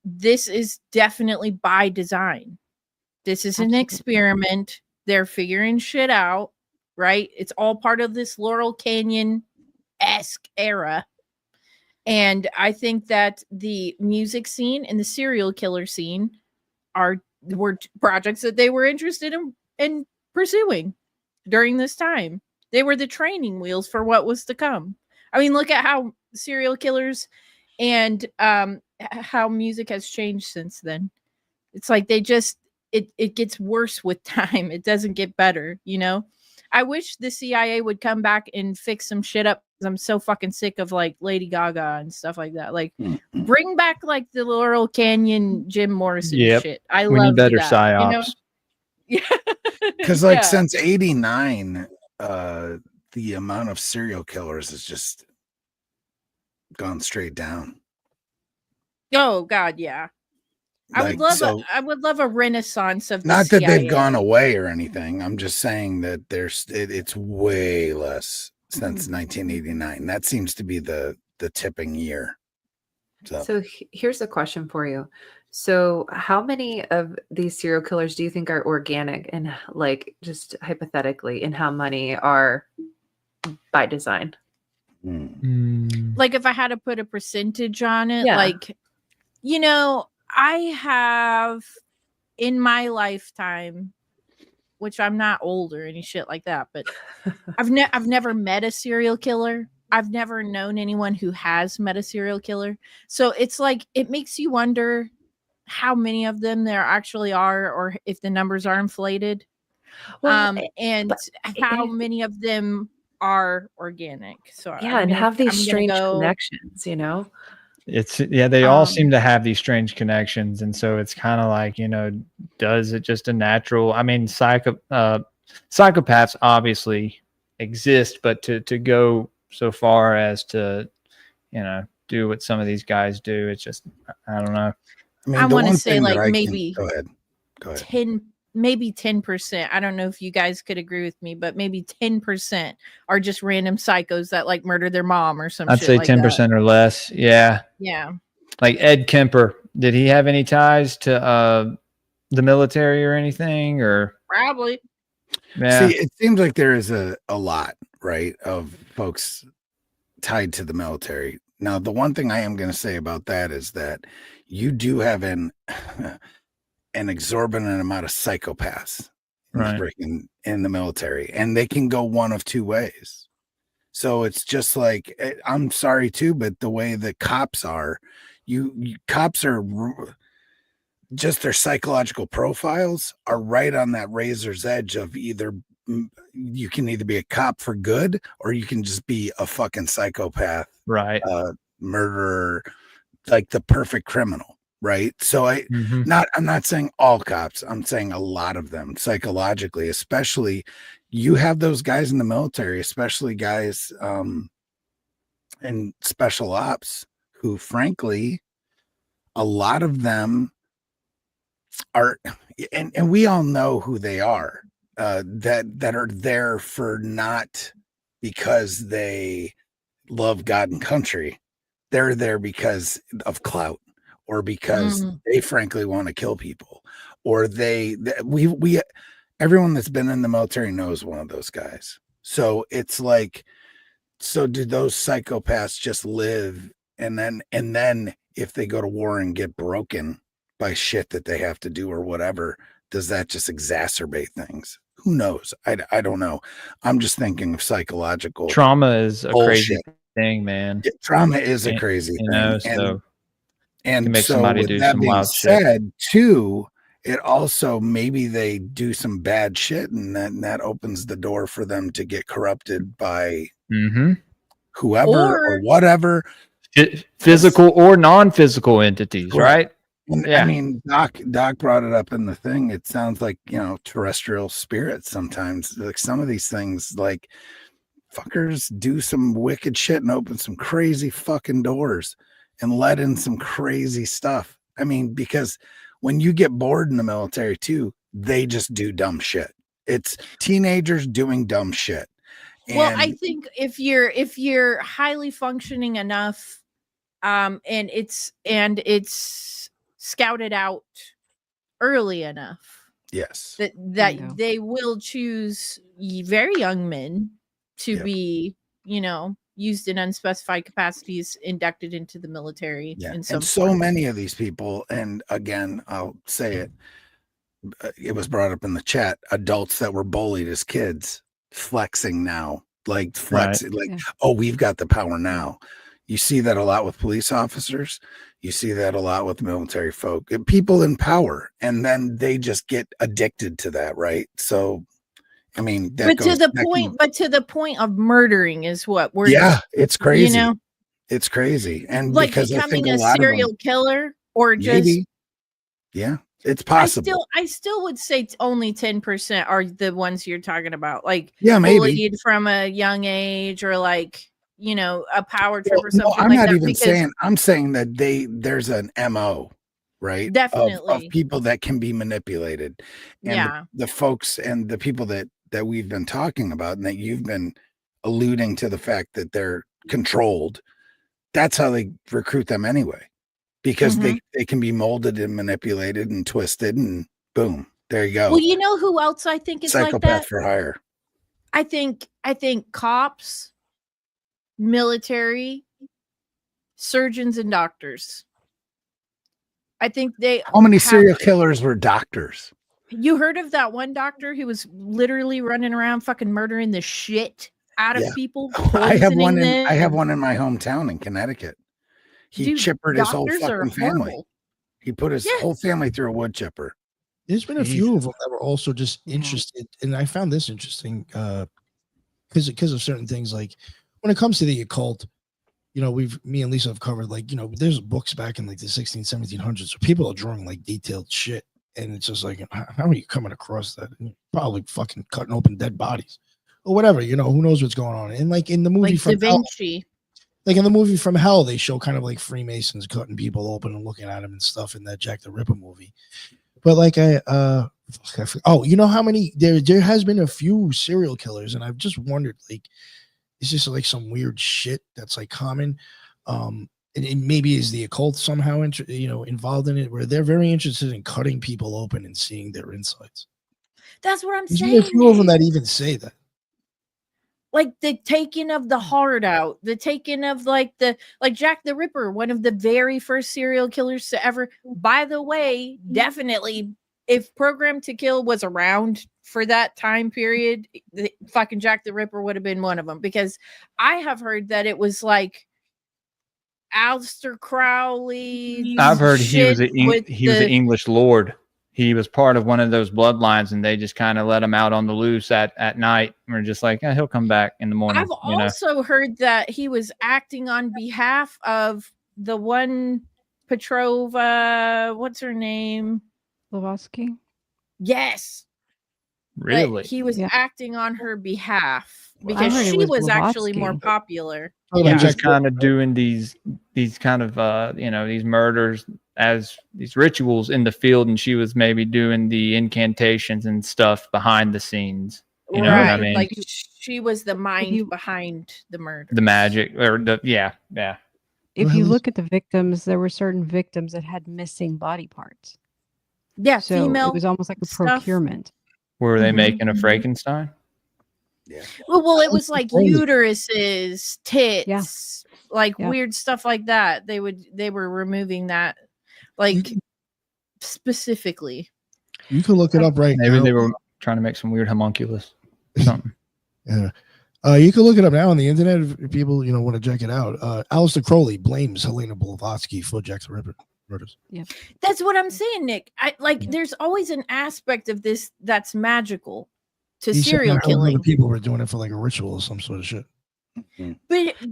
this is definitely by design. This is an experiment. They're figuring shit out, right? It's all part of this Laurel Canyon-esque era. And I think that the music scene and the serial killer scene were projects that they were interested in pursuing during this time. They were the training wheels for what was to come. I mean, look at how serial killers and how music has changed since then. It's like they just it gets worse with time. It doesn't get better, I wish the CIA would come back and fix some shit up. I'm so fucking sick of like Lady Gaga and stuff like that. Like bring back like the Laurel Canyon Jim Morrison shit. We need better psyops. Yeah. Because since 89, the amount of serial killers has just gone straight down. Oh God, yeah. I would love a renaissance of the not CIA. that they've gone away or anything. I'm just saying that it's way less since 1989. That seems to be the tipping year. So here's a question for you. So how many of these serial killers do you think are organic, and like just hypothetically, and how many are by design? Like if I had to put a percentage on it, Yeah. like, you know, I have in my lifetime, which I'm not old or any shit like that, but I've never met a serial killer. I've never known anyone who has met a serial killer. So it's like, it makes you wonder how many of them there actually are, or if the numbers are inflated. And how many of them are organic. So yeah, and have these strange connections, you know? They all seem to have these strange connections. And so it's kind of like, you know, does it just a natural, I mean, psychopaths obviously exist, but to go so far as to, you know, do what some of these guys do, it's just, I don't know. I mean, I want to say like go ahead. 10%. I don't know if you guys could agree with me, but maybe 10% are just random psychos that like murder their mom or some I'd shit say like 10% that. or less. Yeah. Yeah. Like Ed Kemper, did he have any ties to the military or anything? Or probably. Yeah. See, it seems like there is a lot, right, of folks tied to the military. Now, the one thing I am going to say about that is that you do have an exorbitant amount of psychopaths in the military, and they can go one of two ways. So it's just like, I'm sorry too, but the way the cops are, cops are just, their psychological profiles are right on that razor's edge of either you can either be a cop for good, or you can just be a fucking psychopath, right? Murderer, like the perfect criminal, right? So I'm not saying all cops, I'm saying a lot of them psychologically, especially you have those guys in the military, especially guys in special ops, who frankly, a lot of them are, and we all know who they are, that are there for not because they love God and country. They're there because of clout, or because they frankly want to kill people, or everyone that's been in the military knows one of those guys. So it's like, so do those psychopaths just live, and then if they go to war and get broken by shit that they have to do or whatever, does that just exacerbate things? Who knows? I don't know. I'm just thinking of psychological trauma is a bullshit. crazy thing, man. Trauma is a crazy thing. Know, and so somebody with do that some being wild said, too, it also, maybe they do some bad shit, and then that opens the door for them to get corrupted by whoever or whatever, physical or non-physical entities, right? And, I mean, Doc brought it up in the thing. It sounds like, you know, terrestrial spirits sometimes. Like some of these things, like fuckers do some wicked shit and open some crazy fucking doors and let in some crazy stuff. I mean, because when you get bored in the military too, they just do dumb shit. It's teenagers doing dumb shit. Well, I think if you're highly functioning enough, and it's scouted out early enough, yes, that they will choose very young men to be, you know, used in unspecified capacities, inducted into the military. And so many of these people, and again, I'll say it, it was brought up in the chat, adults that were bullied as kids flexing now, like oh, we've got the power now. You see that a lot with police officers. You see that a lot with military folk, people in power, and then they just get addicted to that, right? So, I mean, to the point of murdering is what we're. Yeah, it's crazy. You know, it's crazy, and like because becoming I think a serial killer, or just it's possible. I still would say only 10% are the ones you're talking about, like maybe from a young age, or like, you know, a power trip or something. No, I'm like not that, even saying. I'm saying that there's an MO, right? Definitely of people that can be manipulated, and the folks and the people that we've been talking about, and that you've been alluding to the fact that they're controlled. That's how they recruit them anyway. because they can be molded and manipulated and twisted, and boom, there you go. Well, you know who else I think is like Psychopath that? for hire. I think cops, military, surgeons, and doctors. I think they. How many serial killers were doctors? You heard of that one doctor who was literally running around fucking murdering the shit out of people, I have one poisoning them? I have one in my hometown in Connecticut. He Dude, chippered his whole doctors are fucking family. horrible. He put his whole family through a wood chipper. There's been a few of them that were also just interested, and I found this interesting because of certain things. Like when it comes to the occult, you know, me and Lisa have covered, like, you know, there's books back in like the 1700s where people are drawing like detailed shit, and it's just like, how are you coming across that? And probably fucking cutting open dead bodies or whatever, you know, who knows what's going on. And like in the movie Like from Da Vinci. like in the movie From Hell, they show kind of like Freemasons cutting people open and looking at them and stuff in that Jack the Ripper movie. But like you know how many there has been a few serial killers, and I've just wondered, like, is this like some weird shit that's like common? And it maybe is the occult somehow involved in it, where they're very interested in cutting people open and seeing their insides. That's what I'm There's saying. been a few of them that even say that. Like the taking of the heart out, the taking of like Jack the Ripper, one of the very first serial killers to ever. By the way, definitely, if Programmed to Kill was around for that time period, the fucking Jack the Ripper would have been one of them, because I have heard that it was like Aleister Crowley. I've heard he was an with English lord. He was part of one of those bloodlines, and they just kind of let him out on the loose at night. And we're just like, he'll come back in the morning. I've also heard that he was acting on behalf of the one Petrova. What's her name? Blavatsky. Yes. Really? He was acting on her behalf because I heard it she was was actually more Blavatsky. popular. He was kind of doing these kind of these murders as these rituals in the field, and she was maybe doing the incantations and stuff behind the scenes. You know what I mean? Like she was the mind behind the murder. The magic, or If you look at the victims, there were certain victims that had missing body parts. Yeah, so female. It was almost like a stuff. Procurement. Were they making a Frankenstein? Yeah. Well, it was like uteruses, tits, weird stuff like that. They were removing that, like specifically. You can look it up right now. Maybe they were trying to make some weird homunculus or something. Yeah. You can look it up now on the internet if people want to check it out. Aleister Crowley blames Helena Blavatsky for Jack the Ripper murders. Yeah, that's what I'm saying, Nick. There's always an aspect of this that's magical to serial killing. Other people were doing it for like a ritual or some sort of shit.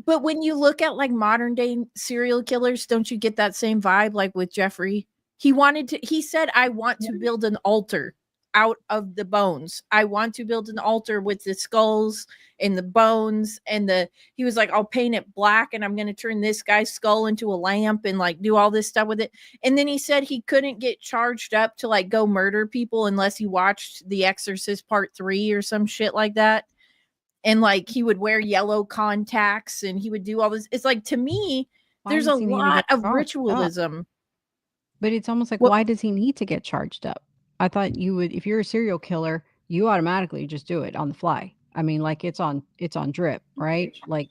But when you look at like modern day serial killers, don't you get that same vibe? Like with Jeffrey, he said, I want to build an altar out of the bones. I want to build an altar with the skulls and the bones, and he was like, I'll paint it black, and I'm going to turn this guy's skull into a lamp and like do all this stuff with it. And then he said he couldn't get charged up to like go murder people unless he watched The Exorcist Part 3 or some shit like that. And like he would wear yellow contacts and he would do all this. It's like, to me, there's a lot of ritualism. But it's almost like, why does he need to get charged up? I thought you would, if you're a serial killer, you automatically just do it on the fly. I mean, like it's on drip, right? Like,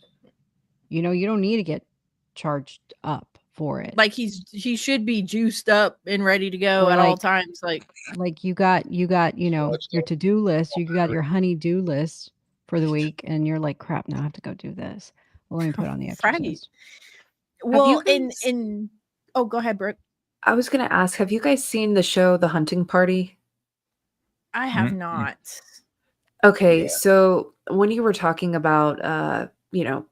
you don't need to get charged up for it. Like he should be juiced up and ready to go at all times. Like you got, your to-do list, you got your honey-do list for the week, and you're like, crap, now I have to go do this. Well, let me put on The Exorcist. Well, oh, go ahead, Brooke. I was going to ask, have you guys seen the show The Hunting Party? I have not. Okay, so when you were talking about,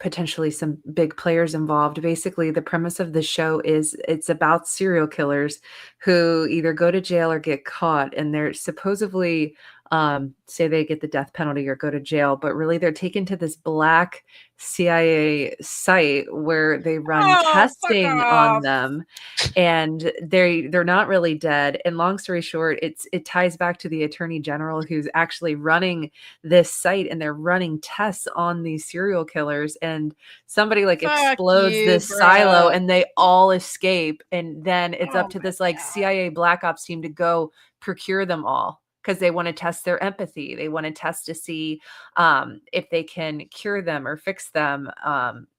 potentially some big players involved, basically the premise of the show is it's about serial killers who either go to jail or get caught, and they're supposedly say they get the death penalty or go to jail, but really they're taken to this black CIA site where they run Oh, fuck testing on off. them, and they're not really dead. And long story short, it ties back to the attorney general who's actually running this site, and they're running tests on these serial killers, and somebody like Fuck explodes you, this bro. silo and they all escape, and then it's Oh up to my this like God. CIA Black Ops team to go procure them all, because they want to test their empathy. They want to test to see if they can cure them or fix them,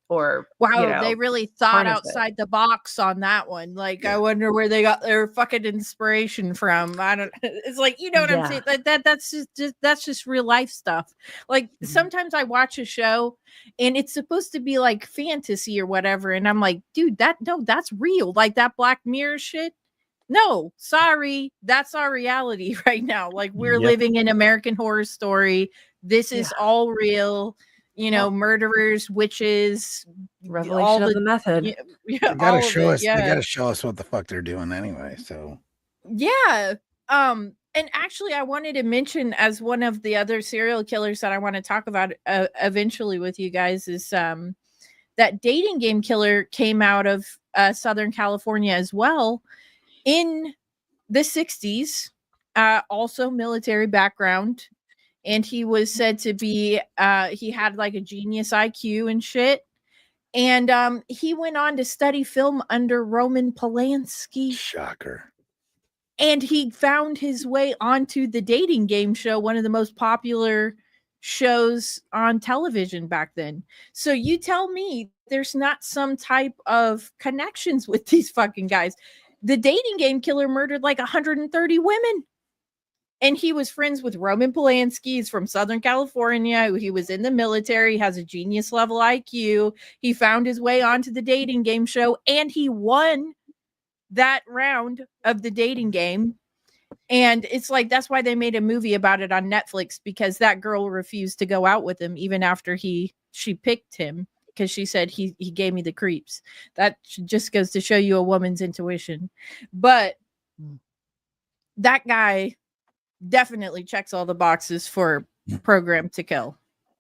or Wow, they really thought harness it. outside the box on that one. Like, Yeah. I wonder where they got their fucking inspiration from. I don't. It's like, you know what I'm Yeah. saying? Like that's just real life stuff. Like Mhm. sometimes I watch a show and it's supposed to be like fantasy or whatever, and I'm like, dude, that's real. Like that Black Mirror shit. No, sorry, that's our reality right now. Like we're Yep. living in American Horror Story. This is all real. You know, Well, murderers, witches, revelation of the method. yeah, They all gotta of show it, us. They yeah. gotta show us what the fuck they're doing anyway. So Yeah. And actually I wanted to mention as one of the other serial killers that I want to talk about eventually with you guys is that dating game killer came out of Southern California as well in the 60s, also military background, and he was said to be he had like a genius IQ and shit. And he went on to study film under Roman Polanski. shocker. And he found his way onto the dating game show, one of the most popular shows on television back then. So you tell me there's not some type of connections with these fucking guys. The dating game killer murdered like 130 women. And he was friends with Roman Polanski. He's from Southern California. He was in the military, has a genius level IQ. He found his way onto the dating game show, and he won that round of the dating game. And it's like, that's why they made a movie about it on Netflix, because that girl refused to go out with him even after she picked him, because she said he gave me the creeps. That just goes to show you a woman's intuition. But that guy definitely checks all the boxes for Program to Kill.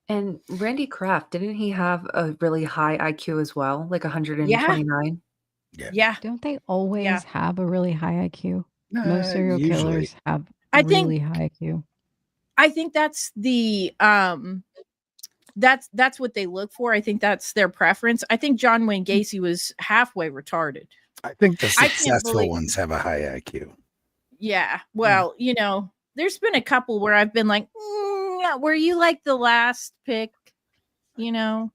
And Randy Kraft, didn't he have a really high IQ as well, like 129? Yeah. Don't they always Yeah. have a really high IQ? Most serial Usually. killers have I think- really high IQ. I think that's the that's what they look for. I think that's their preference. I think John Wayne Gacy was halfway retarded. I think the I can't successful believe- ones have a high IQ. Yeah. Well, you know, there's been a couple where I've been like, were you like the last pick? You know,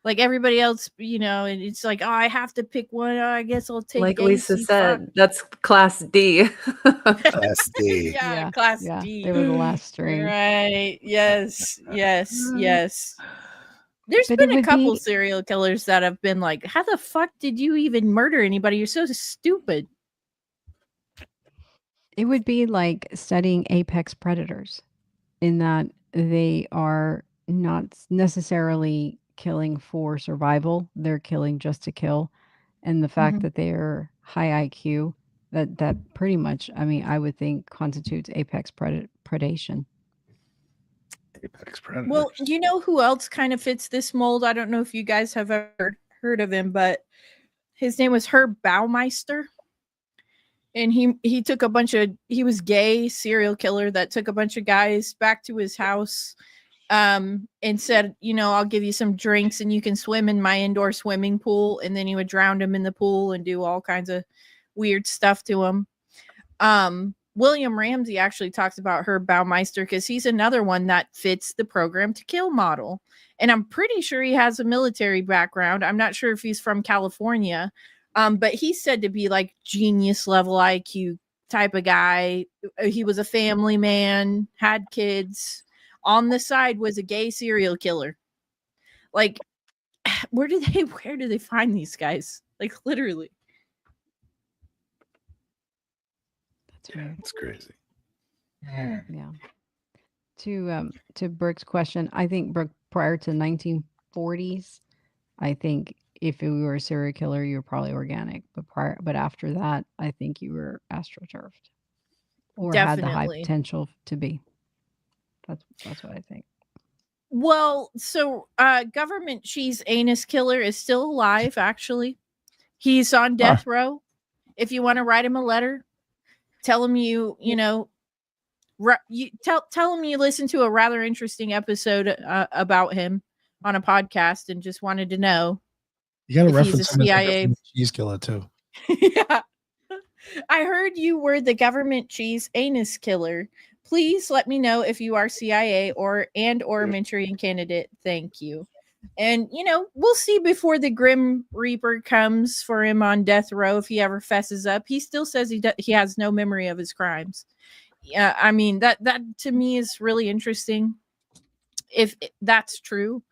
like everybody else, you know, and it's like, oh, I have to pick one. Oh, I guess I'll take Like Lisa Gacy. said, that's class D. Class D. Yeah, class yeah, D. they were the last string. Right. Yes. Yes. Yes. There's But it been a would couple be- serial killers that have been like, how the fuck did you even murder anybody? You're so stupid. It would be like studying apex predators, in that they are not necessarily killing for survival, they're killing just to kill. And the fact Mhm. that they are high IQ, that pretty much, I mean, I would think constitutes apex predation. Apex predators. Well, you know who else kind of fits this mold? I don't know if you guys have ever heard of him, but his name was Herb Baumeister. And he took a bunch of, he was gay serial killer that took a bunch of guys back to his house and said, you know, I'll give you some drinks and you can swim in my indoor swimming pool. And then he would drown him in the pool and do all kinds of weird stuff to him. William Ramsey actually talks about Herb Baumeister because he's another one that fits the Program to Kill model. And I'm pretty sure he has a military background. I'm not sure if he's from California. But he's said to be like genius level IQ type of guy. He was a family man, had kids. On the side was a gay serial killer. Like, where do they find these guys? Like, literally. That's weird. It's crazy. Yeah. To Brooke's question, I think Brooke, prior to 1940s, I think if you were a serial killer, you were probably organic. But after that, I think you were astroturfed or had the high Definitely. potential to be. That's what I think. Well, so government cheese anus killer is still alive, actually. He's on death row. If you want to write him a letter, tell him you know, you tell him you listened to a rather interesting episode about him on a podcast and just wanted to know. You got to if reference he's a him as the CIA government cheese killer too. Yeah. I heard you were the government cheese anus killer. Please let me know if you are CIA or Manchurian candidate. Thank you. And we'll see before the Grim Reaper comes for him on death row if he ever fesses up. He still says he has no memory of his crimes. Yeah, I mean that to me is really interesting. If that's true,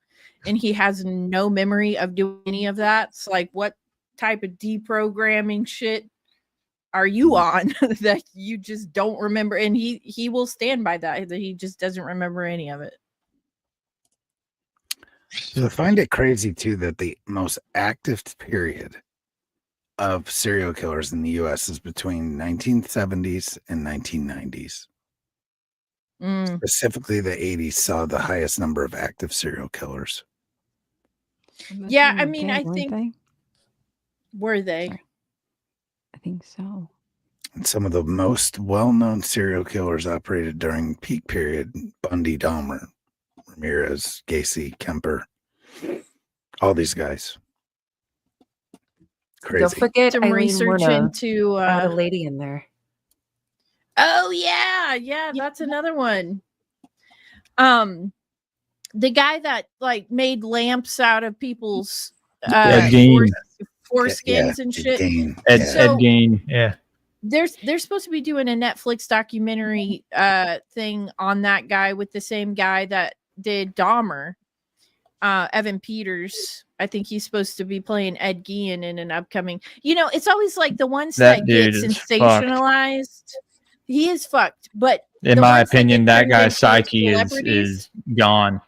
and he has no memory of doing any of that, it's like, what type of deprogramming shit are you on that you just don't remember? And he will stand by that he just doesn't remember any of it. So I find it crazy too that the most active period of serial killers in the U.S. is between 1970s and 1990s. Specifically, the 80s saw the highest number of active serial killers. Yeah, I mean, I think were they? Sorry. I think so. And some of the most well-known serial killers operated during peak period: Bundy, Dahmer, Ramirez, Gacy, Kemper, all these guys. Crazy. Don't forget Some research into a lady in there. Oh yeah, that's another one. The guy that like made lamps out of people's foreskins and shit. Ed Gein, yeah. They're supposed to be doing a Netflix documentary thing on that guy with the same guy that did Dahmer, Evan Peters. I think he's supposed to be playing Ed Gein in an upcoming. It's always like the ones that get sensationalized. Fucked. He is fucked, but in my opinion, that guy's psyche is gone.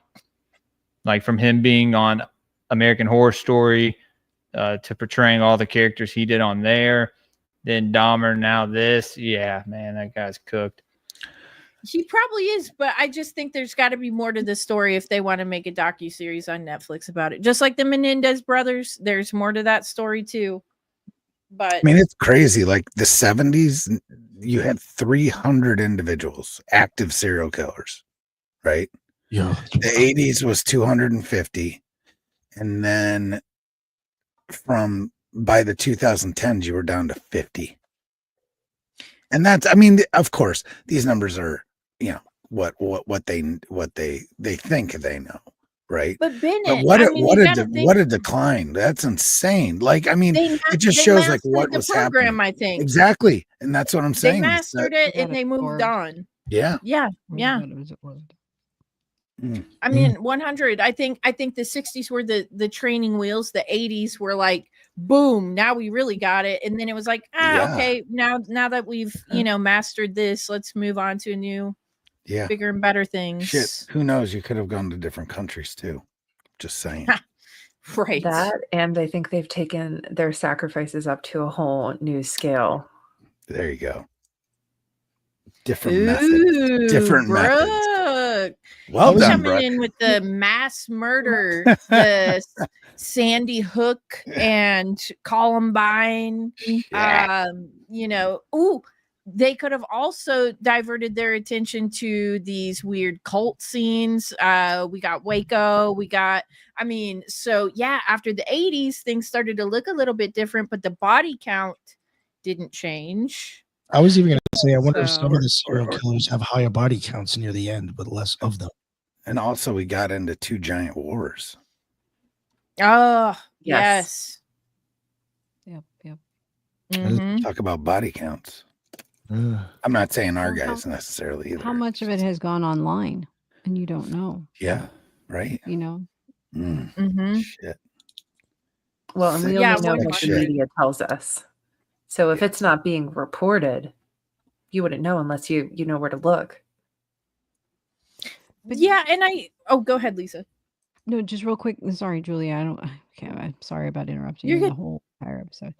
Like from him being on American Horror Story to portraying all the characters he did on there, then Dahmer, now this. Yeah, man, that guy's cooked. He probably is, but I just think there's got to be more to the story if they want to make a docuseries on Netflix about it. Just like the Menendez brothers, there's more to that story too. But I mean, it's crazy. Like the 70s, you had 300 individuals, active serial killers, right? Yeah. The 80s was 250. And then by the 2010s, you were down to 50. And that's, I mean, of course, these numbers are, what they think they know, right? But Bennett, but what a decline! That's insane. Like, I mean, it just shows like what was happening. I think exactly, and that's what I'm saying. They mastered it and they moved on. Yeah. I mean, 100. I think the 60s were the training wheels. The 80s were like, boom, now we really got it. And then it was like, okay, now that we've mastered this, let's move on to a new, bigger and better things. Shit, who knows? You could have gone to different countries too. Just saying. Right. That, and I think they've taken their sacrifices up to a whole new scale. There you go. Different methods. Different methods. Well done, coming in with the mass murder, the Sandy Hook and Columbine. They could have also diverted their attention to these weird cult scenes. We got Waco. After the 80s, things started to look a little bit different, but the body count didn't change. I was even going to say, I wonder if some of the serial killers have higher body counts near the end, but less of them. And also, we got into 2 giant wars. Oh, yes. Yep. Mm-hmm. Talk about body counts. I'm not saying our guys necessarily either. How much of it has gone online and you don't know? Yeah, right. Shit. Well, and we only know what the media tells us. So if it's not being reported, you wouldn't know unless you know where to look. But go ahead, Lisa. No, just real quick. Sorry, Julia. I'm sorry about interrupting you the whole entire episode.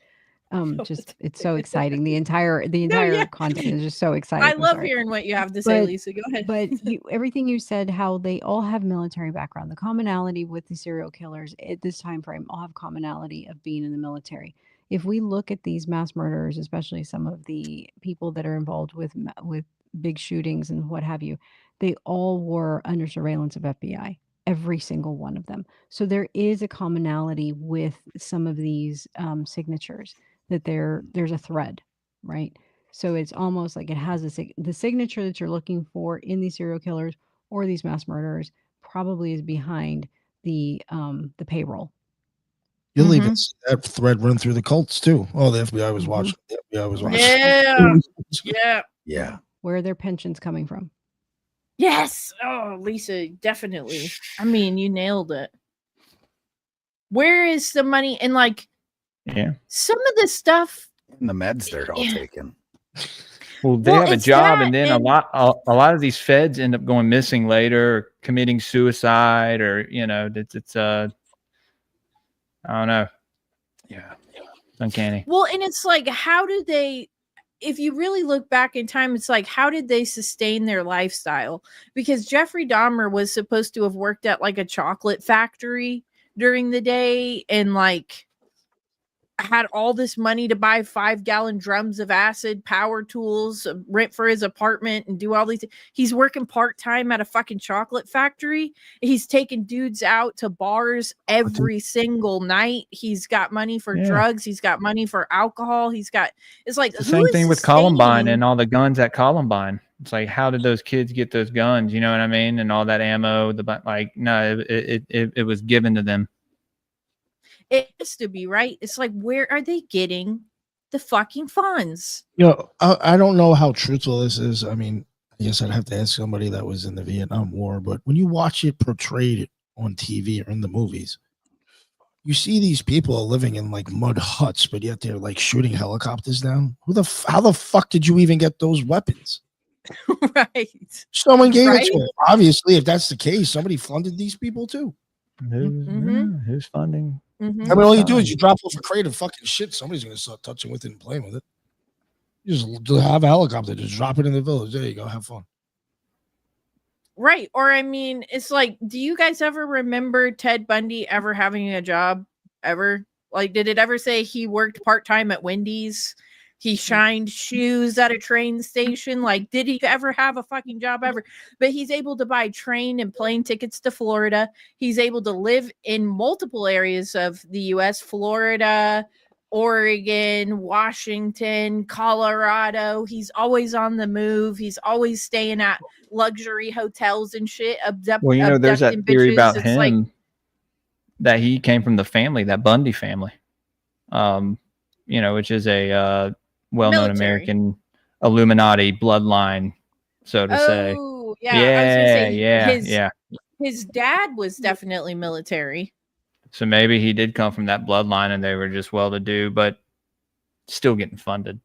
Just it's so exciting. The entire yeah. content is just so exciting. I I'm love sorry. hearing what you have to say, But- Lisa. Go ahead. But everything you said, how they all have military background, the commonality with the serial killers at this time frame all have commonality of being in the military. If we look at these mass murders, especially some of the people that are involved with big shootings and what have you, they all were under surveillance of FBI. Every single one of them. So there is a commonality with some of these signatures that there's a thread, right? So it's almost like it has the signature that you're looking for in these serial killers or these mass murderers probably is behind the payroll. You'll even see that thread run through the cults too. Oh, the FBI was watching. The FBI was watching. Yeah. Yeah. Yeah. Where are their pensions coming from? Yes. Oh, Lisa, definitely. I mean, you nailed it. Where is the money? And like, Yeah. some of the stuff. And the meds they're all Yeah. taking. Well, they Well, have a it's job, that and then and- a lot of these feds end up going missing later, or committing suicide, or it's I don't know, Yeah. uncanny. Well, and it's like, how do they, if you really look back in time, it's like, how did they sustain their lifestyle? Because Jeffrey Dahmer was supposed to have worked at like a chocolate factory during the day and like had all this money to buy 5-gallon drums of acid, power tools, rent for his apartment, and do all these. He's working part-time at a fucking chocolate factory. He's taking dudes out to bars every single night. He's got money for drugs. He's got money for alcohol. It's like The same thing with Columbine and all the guns at Columbine. It's like, how did those kids get those guns? You know what I mean? And all that ammo. No, it was given to them. It has to be, right? It's like, where are they getting the fucking funds? I don't know how truthful this is. I mean, I guess I'd have to ask somebody that was in the Vietnam War, but when you watch it portrayed on TV or in the movies, you see these people living in like mud huts, but yet they're like shooting helicopters down. How the fuck did you even get those weapons? Right. Someone gave Right? it to them. Obviously, if that's the case, somebody funded these people too. Who's funding? I mean, all you do is you drop off a crate of fucking shit. Somebody's gonna start touching with it and playing with it. You just have a helicopter, just drop it in the village. There you go, have fun. Right. Or I mean, it's like, do you guys ever remember Ted Bundy ever having a job ever? Like, did it ever say he worked part-time at Wendy's? He shined shoes at a train station. Like, did he ever have a fucking job ever? But he's able to buy train and plane tickets to Florida. He's able to live in multiple areas of the US, Florida, Oregon, Washington, Colorado. He's always on the move. He's always staying at luxury hotels and shit. Well, there's that abducting theory bitches. about It's him like, that he came from the family, that Bundy family, which is a well-known military. American Illuminati bloodline, so to say. Oh, yeah. I was gonna say Yeah. his dad was definitely military. So maybe he did come from that bloodline, and they were just well-to-do, but still getting funded.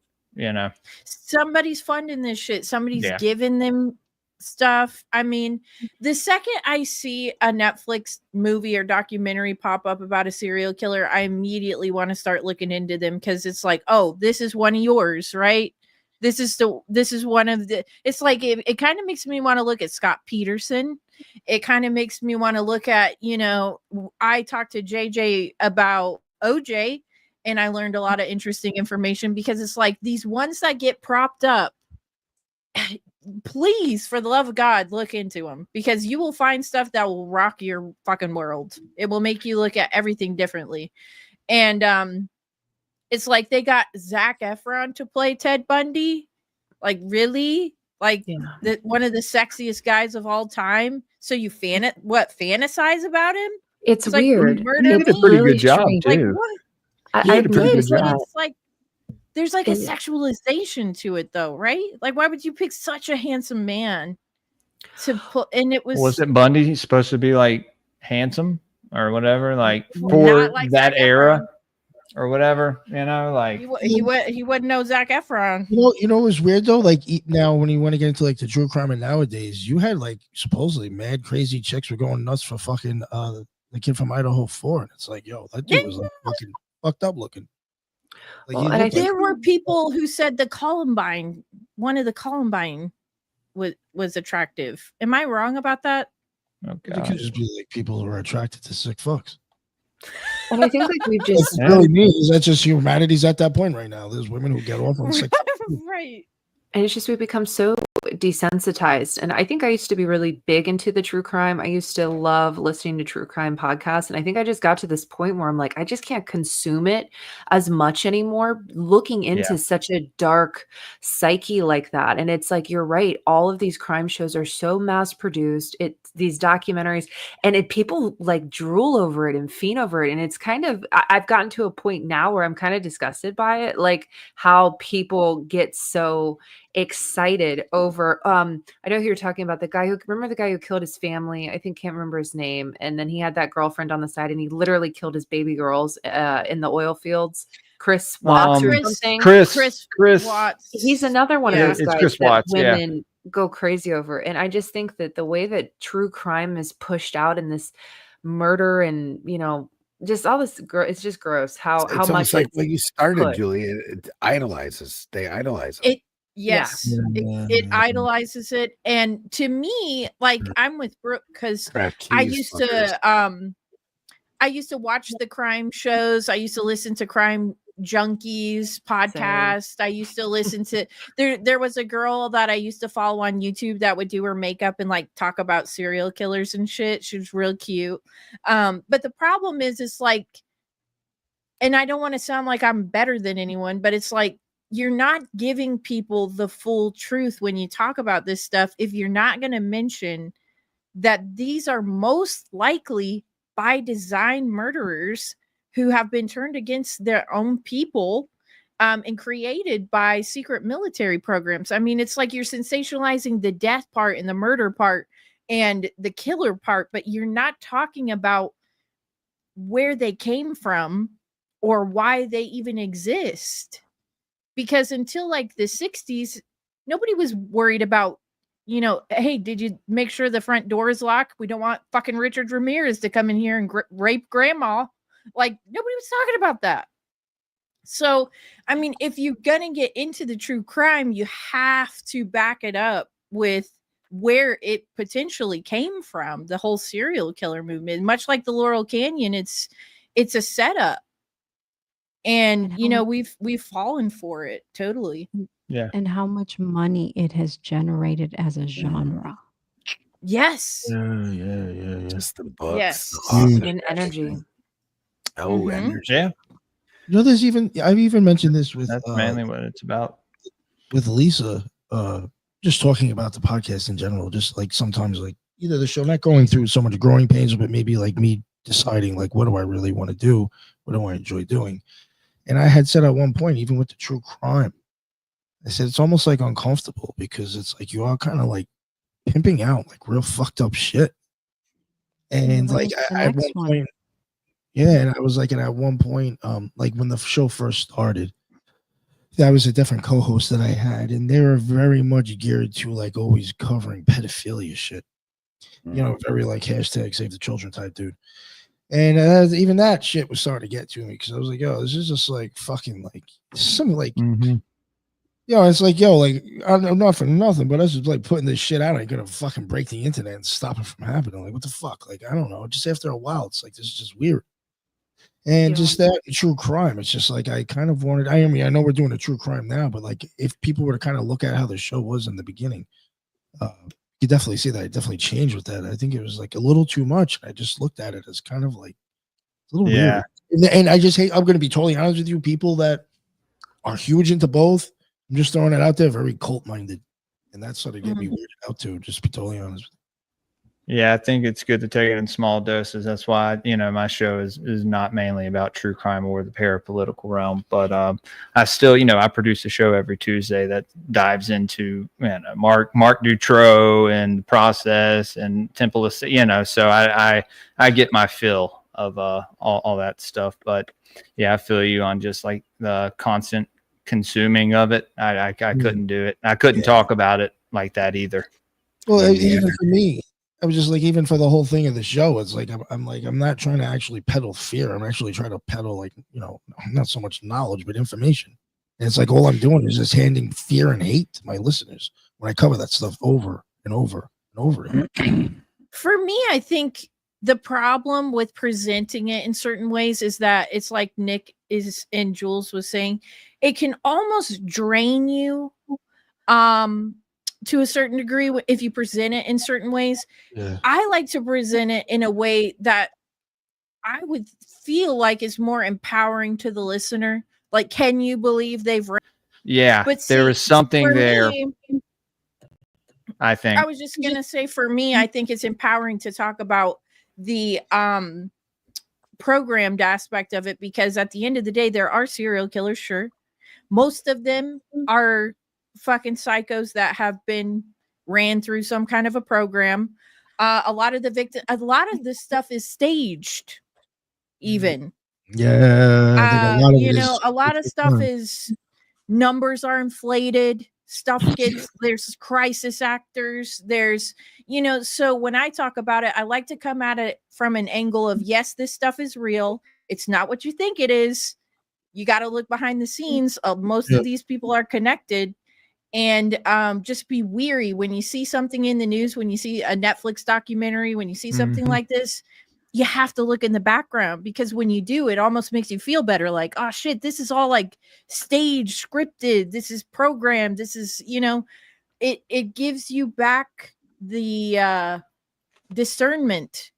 Somebody's funding this shit. Somebody's Yeah. giving them stuff. I mean, the second I see a Netflix movie or documentary pop up about a serial killer, I immediately want to start looking into them, because it's like, oh, this is one of yours, right? This is one of the. It's like it kind of makes me want to look at Scott Peterson. It kind of makes me want to look at, I talked to JJ about OJ, and I learned a lot of interesting information, because it's like these ones that get propped up. Please, for the love of God, look into them, because you will find stuff that will rock your fucking world. It will make you look at everything differently. And it's like they got Zac Efron to play Ted Bundy. Like, really? Like, one of the sexiest guys of all time. So you fantasize about him? It's like, weird. murder He did a me? pretty really good job strange. too. Like, what? I did a pretty noticed good But job. that. it's like, there's like a sexualization to it, though, right? Like, why would you pick such a handsome man to put? And it was it Bundy supposed to be like handsome or whatever, like Not for like that Zac era or whatever, like he wouldn't know Zac Efron. You know, it was weird though. Like now, when you want to get into like the true crime and nowadays, you had like supposedly mad crazy chicks were going nuts for fucking the kid from Idaho 4, and it's like, yo, that dude was like fucking fucked up looking. Like, Well, he and I looked think There were people who said one of the Columbine was attractive. Am I wrong about that? Oh, it could God. just be like people who are attracted to sick fucks. And I think like we've What just it really means is that's just humanity's at that point right now. There's women who get off on sick. Right. and it's just we've become so desensitized. And I think I used to be really big into the true crime. I used to love listening to true crime podcasts. And I think I just got to this point where I'm like, I just can't consume it as much anymore, looking into such a dark psyche like that. And it's like, you're right. All of these crime shows are so mass produced. These documentaries, and people like drool over it and fiend over it. And it's kind of, I've gotten to a point now where I'm kind of disgusted by it. Like how people get so excited over I know who you're talking about, the guy who killed his family. I think, can't remember his name, and then he had that girlfriend on the side and he literally killed his baby girls in the oil fields. Chris Watts or something. Chris Watts. He's another one of Yeah. those It's guys Chris that Watts, yeah. women go crazy over. And I just think that the way that true crime is pushed out in this murder and just all this it's just gross how It's much almost like when you started, put. Julie. They idolize it. It yes, Yeah. it idolizes it, and to me, like I'm with Brooke because Kraft I keys, used fuckers. to I used to watch the crime shows. I used to listen to Crime Junkies podcast. I used to listen to there was a girl that I used to follow on YouTube that would do her makeup and like talk about serial killers and shit. She was real cute. But the problem is like, and I don't want to sound like I'm better than anyone, but it's like you're not giving people the full truth when you talk about this stuff if you're not going to mention that these are most likely by design murderers who have been turned against their own people and created by secret military programs. I mean, it's like you're sensationalizing the death part and the murder part and the killer part, but you're not talking about where they came from or why they even exist. Because until like the 60s, nobody was worried about, hey, did you make sure the front door is locked? We don't want fucking Richard Ramirez to come in here and rape grandma. Like, nobody was talking about that. So, I mean, if you're going to get into the true crime, you have to back it up with where it potentially came from, the whole serial killer movement. Much like the Laurel Canyon, it's a setup. And, we've fallen for it totally. Yeah. And how much money it has generated as a genre. Yes. Yeah. Just the books. Yes. the author, and energy. Oh, Mhm. energy. Yeah. There's I've even mentioned this with That's mainly what it's about. with Lisa, just talking about the podcast in general, just like sometimes like either the show not going through so much growing pains, but maybe like me deciding like what do I really want to do? What do I enjoy doing? And I had said at one point, even with the true crime, I said it's almost like uncomfortable because it's like you are kind of like pimping out like real fucked up shit. And When like is the at next one one? point, yeah, and I was like, and at one point, like when the show first started, that was a different co-host that I had, and they were very much geared to like always covering pedophilia shit. Very like hashtag save the children type dude. And even that shit was starting to get to me because I was like, yo, this is just like fucking like something like, it's like, yo, like I'm not for nothing, but us just like putting this shit out. I'm gonna fucking break the internet and stop it from happening. Like, what the fuck? Like, I don't know. Just after a while, it's like this is just weird. And just that true crime, it's just like I kind of wanted. I mean, I know we're doing a true crime now, but like if people were to kind of look at how the show was in the beginning, you definitely see that it definitely changed with that. I think it was like a little too much. I just looked at it as kind of like a little weird. And I just hate. I'm going to be totally honest with you, people that are huge into both. I'm just throwing it out there, very cult minded, and that's sort of get me weirded out too. Just to be totally honest. Yeah, I think it's good to take it in small doses. That's why, my show is not mainly about true crime or the parapolitical realm. But I still, I produce a show every Tuesday that dives into, Mark Dutroux and the process and Temple of, so I get my fill of all that stuff. But yeah, I feel you on just like the constant consuming of it. I couldn't do it. I couldn't talk about it like that either. Well, even for me, I was just like, even for the whole thing of the show, it's like I'm not trying to actually peddle fear. I'm actually trying to peddle, like, not so much knowledge, but information. And it's like all I'm doing is just handing fear and hate to my listeners when I cover that stuff over and over and over again. For me, I think the problem with presenting it in certain ways is that it's like Nick is and Jules was saying, it can almost drain you to a certain degree if you present it in certain ways. Yeah. I like to present it in a way that I would feel like is more empowering to the listener. Like, can you believe they've read? Yeah, But there see, was something for there, me, I think. I was just gonna say, for me, I think it's empowering to talk about the programmed aspect of it, because at the end of the day, there are serial killers, sure. Most of them are fucking psychos that have been ran through some kind of a program. A lot of the stuff is staged, even. Yeah, I think a lot of it is. A lot of stuff is, numbers are inflated, stuff gets, there's crisis actors, there's, so when I talk about it, I like to come at it from an angle of, yes, this stuff is real. It's not what you think it is. You got to look behind the scenes. Most of these people are connected. And just be weary when you see something in the news, when you see a Netflix documentary, when you see something like this. You have to look in the background, because when you do, it almost makes you feel better. Like, oh shit, this is all like staged, scripted. This is programmed. This is, it gives you back the discernment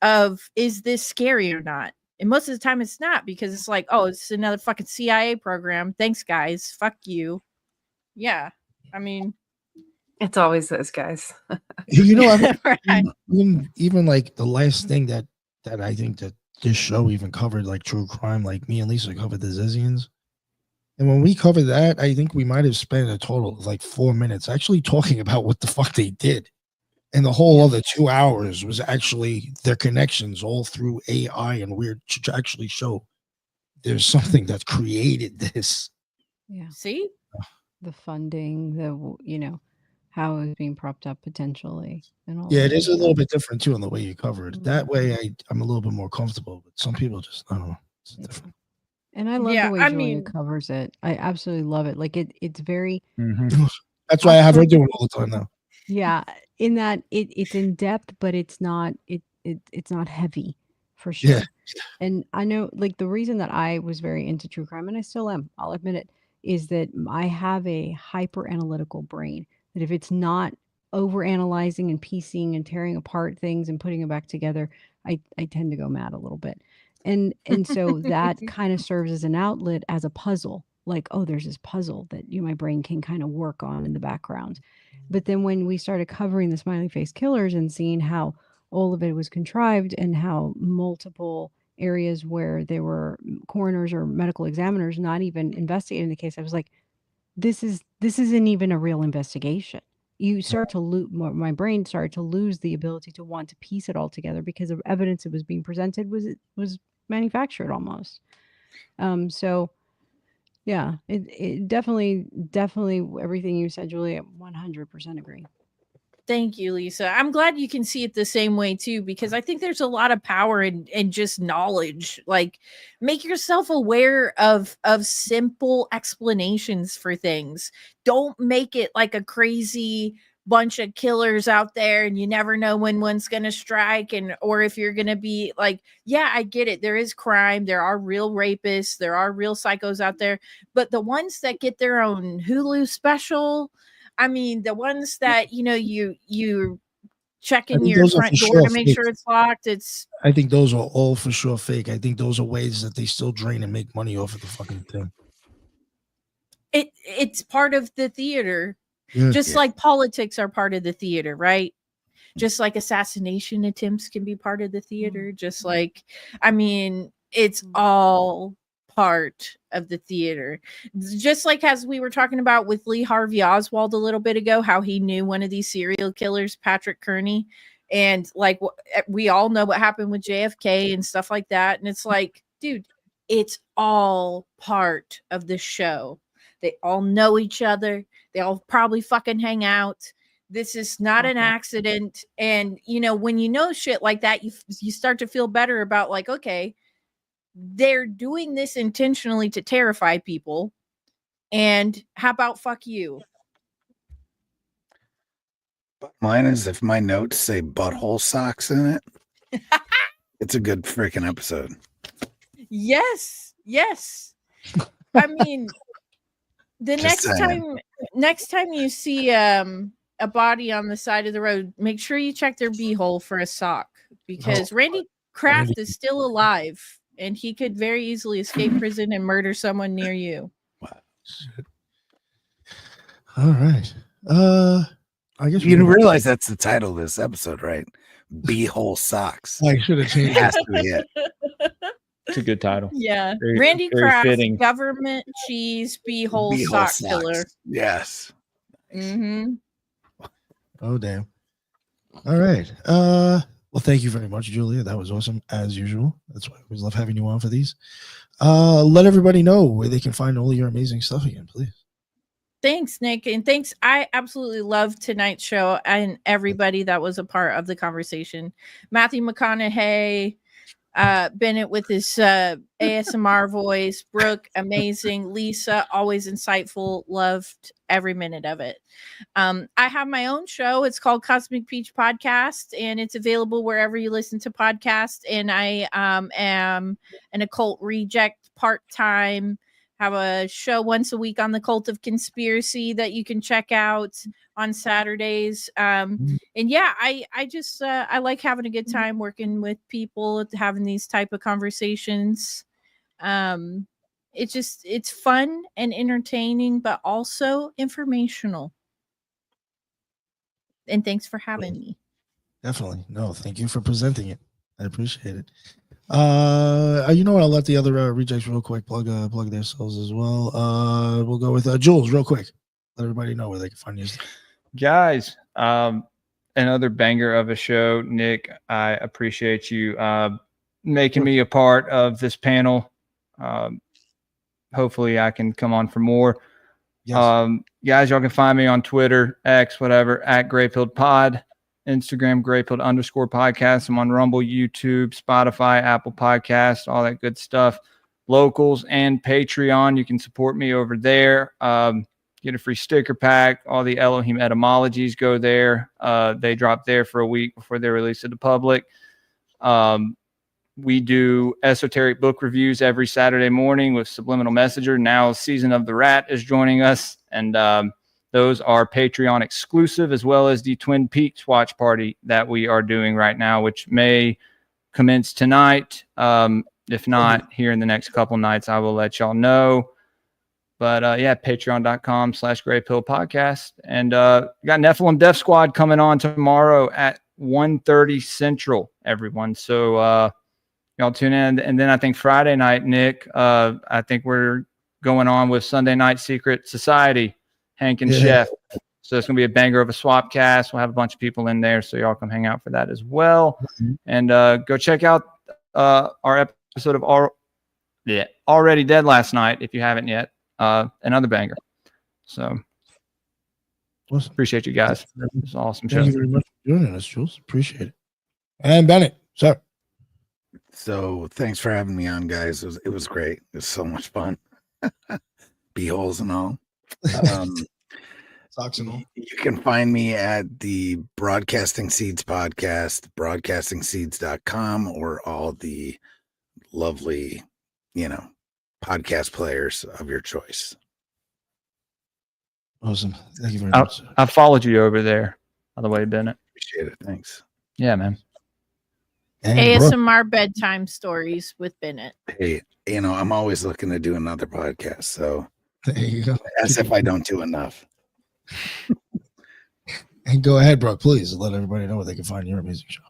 of, is this scary or not? And most of the time it's not, because it's like, oh, it's another fucking CIA program. Thanks, guys. Fuck you. Yeah. I mean, It's always those guys. right. even like the last thing that I think that this show even covered, like true crime, like me and Lisa covered the Zizians. And when we covered that, I think we might have spent a total of like 4 minutes actually talking about what the fuck they did. And the whole other 2 hours was actually their connections all through AI and weird to actually show there's something that created this. Yeah. See? The funding, how it was being propped up potentially. And all Yeah, it that is a stuff. little bit different too in the way you cover it. That way I'm a little bit more comfortable, but some people just, I don't know. It's different. And I love Yeah, the way I Julia mean- covers it. I absolutely love it. Like it's very That's why I have her do it all the time now. Yeah, in that it's in depth, but it's not it's not heavy for sure. Yeah. And I know, like, the reason that I was very into true crime, and I still am, I'll admit it, is that I have a hyper analytical brain. That if it's not over analyzing and piecing and tearing apart things and putting them back together, I tend to go mad a little bit. And so that kind of serves as an outlet, as a puzzle. Like, oh, there's this puzzle that my brain can kind of work on in the background. But then when we started covering the smiley face killers and seeing how all of it was contrived, and how multiple areas where there were coroners or medical examiners not even investigating the case, I was like, this isn't even a real investigation. You start to lose, my brain started to lose the ability to want to piece it all together, because the evidence that was being presented was manufactured almost. So yeah, it definitely everything you said, Julia, 100% agree. Thank you, Lisa. I'm glad you can see it the same way too, because I think there's a lot of power in just knowledge. Like, make yourself aware of simple explanations for things. Don't make it like a crazy bunch of killers out there and you never know when one's going to strike, or if you're going to be like, yeah, I get it. There is crime. There are real rapists. There are real psychos out there. But the ones that get their own Hulu special, I mean, the ones that, you check in your front door to make sure it's locked. I think those are all for sure fake. I think those are ways that they still drain and make money off of the fucking thing. It's part of the theater. Yeah. Just like politics are part of the theater, right? Just like assassination attempts can be part of the theater. Just like, I mean, it's all part of the theater. Just like as we were talking about with Lee Harvey Oswald a little bit ago, how he knew one of these serial killers, Patrick Kearney, and like we all know what happened with JFK and stuff like that. And it's like, dude, it's all part of the show. They all know each other. They all probably fucking hang out. This is not an accident. And, you know, when you know shit like that, you start to feel better about like, okay, they're doing this intentionally to terrify people. And how about fuck you? Mine is if my notes say butthole socks in it, it's a good freaking episode. Yes. I mean, the Just next time you see a body on the side of the road, make sure you check their beehole for a sock, because Randy Kraft is still alive and he could very easily escape prison and murder someone near you. Wow. All right. I guess You realize that's the title of this episode, right? Beehole socks. I should have changed It has to be it. It's a good title. Yeah. Very- Randy very Kraft, fitting. government cheese beehole Beehole sock socks. killer. Yes. Mm-hmm. Oh damn. All right. Well, thank you very much, Julia. That was awesome as usual. That's why I always love having you on for these. Let everybody know where they can find all your amazing stuff again, please. Thanks, Nick. And thanks. I absolutely loved tonight's show and everybody that was a part of the conversation. Matthew McConaughey, Bennett with his ASMR voice, Brooke, amazing, Lisa, always insightful, loved every minute of it. I have my own show. It's called Cosmic Peach Podcast, and it's available wherever you listen to podcasts. And I am an Occult Reject part-time. Have a show once a week on the Cult of Conspiracy that you can check out on Saturdays. And yeah, I just I like having a good time working with people, having these type of conversations. It's fun and entertaining, but also informational. And thanks for having me. Definitely. No, thank you for presenting it. I appreciate it. You know what? I'll let the other rejects real quick plug themselves as well. We'll go with Jules real quick. Let everybody know where they can find you. Guys, another banger of a show. Nick, I appreciate you making me a part of this panel. Hopefully I can come on for more. Yes. Guys, y'all can find me on Twitter, X, whatever, at Graypilled Pod, Instagram, Graypilled_podcast. I'm on Rumble, YouTube, Spotify, Apple Podcasts, all that good stuff. Locals and Patreon. You can support me over there. Get a free sticker pack. All the Elohim etymologies go there. They drop there for a week before they're released to the public. We do esoteric book reviews every Saturday morning with Subliminal Messenger. Now Season of the Rat is joining us, and those are Patreon exclusive, as well as the Twin Peaks watch party that we are doing right now, which may commence tonight. If not, here in the next couple nights, I will let y'all know. But yeah, patreon.com/Graypill Podcast. And we got Nephilim Death Squad coming on tomorrow at 1:30 Central, everyone. So y'all tune in. And then I think Friday night, Nick, I think we're going on with Sunday Night Secret Society, Hank and Chef. So it's going to be a banger of a swap cast. We'll have a bunch of people in there, so y'all come hang out for that as well. And go check out our episode of Already Dead last night, if you haven't yet. Another banger. So Awesome. Appreciate you guys. It's an awesome show. Thank you very much for joining us, Jules. Appreciate it. And Bennett, sir. So thanks for having me on, guys. It was great. It was so much fun. Beeholes and all. Socks and all. You can find me at the Broadcasting Seeds podcast, broadcastingseeds.com, or all the lovely, podcast players of your choice. Awesome. Thank you very much. I followed you over there, by the way, Bennett. Appreciate it. Thanks. Yeah, man. And ASMR bedtime stories with Bennett. Hey, I'm always looking to do another podcast. So there you go. as if I don't do enough. And go ahead, Brooke, please let everybody know where they can find your amazing show.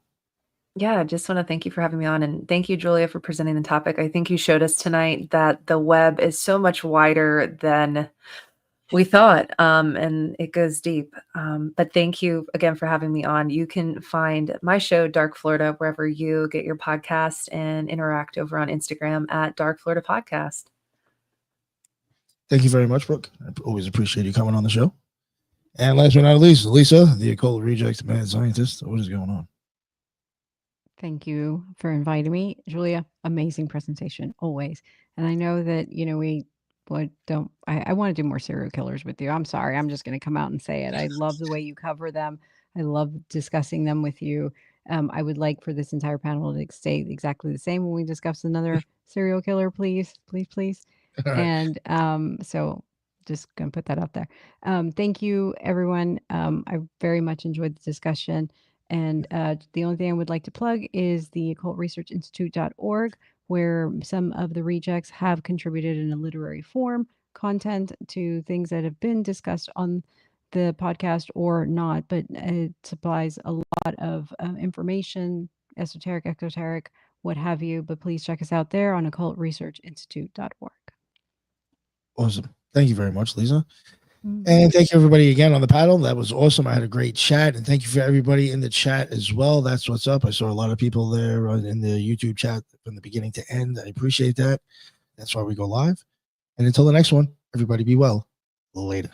Yeah, just want to thank you for having me on, and thank you, Julia, for presenting the topic. I think you showed us tonight that the web is so much wider than we thought, and it goes deep. But thank you again for having me on. You can find my show, Dark Florida, wherever you get your podcast, and interact over on Instagram at Dark Florida Podcast. Thank you very much, Brooke. I always appreciate you coming on the show. And last but not least, Lisa, the Occult Rejects mad scientist. What is going on? Thank you for inviting me, Julia. Amazing presentation, always. And I know that I want to do more serial killers with you. I'm sorry, I'm just going to come out and say it. I love the way you cover them. I love discussing them with you. I would like for this entire panel to stay exactly the same when we discuss another serial killer, please, please, please. All right. And so just gonna put that out there. Thank you, everyone. I very much enjoyed the discussion. And the only thing I would like to plug is the occultresearchinstitute.org, where some of the rejects have contributed in a literary form content to things that have been discussed on the podcast or not, but it supplies a lot of information, esoteric, exoteric, what have you. But please check us out there on occultresearchinstitute.org. Awesome. Thank you very much, Lisa. And thank you, everybody, again on the panel. That was awesome. I had a great chat. And thank you for everybody in the chat as well. That's what's up. I saw a lot of people there in the YouTube chat from the beginning to end. I appreciate that. That's why we go live. And until the next one, everybody be well. A little later.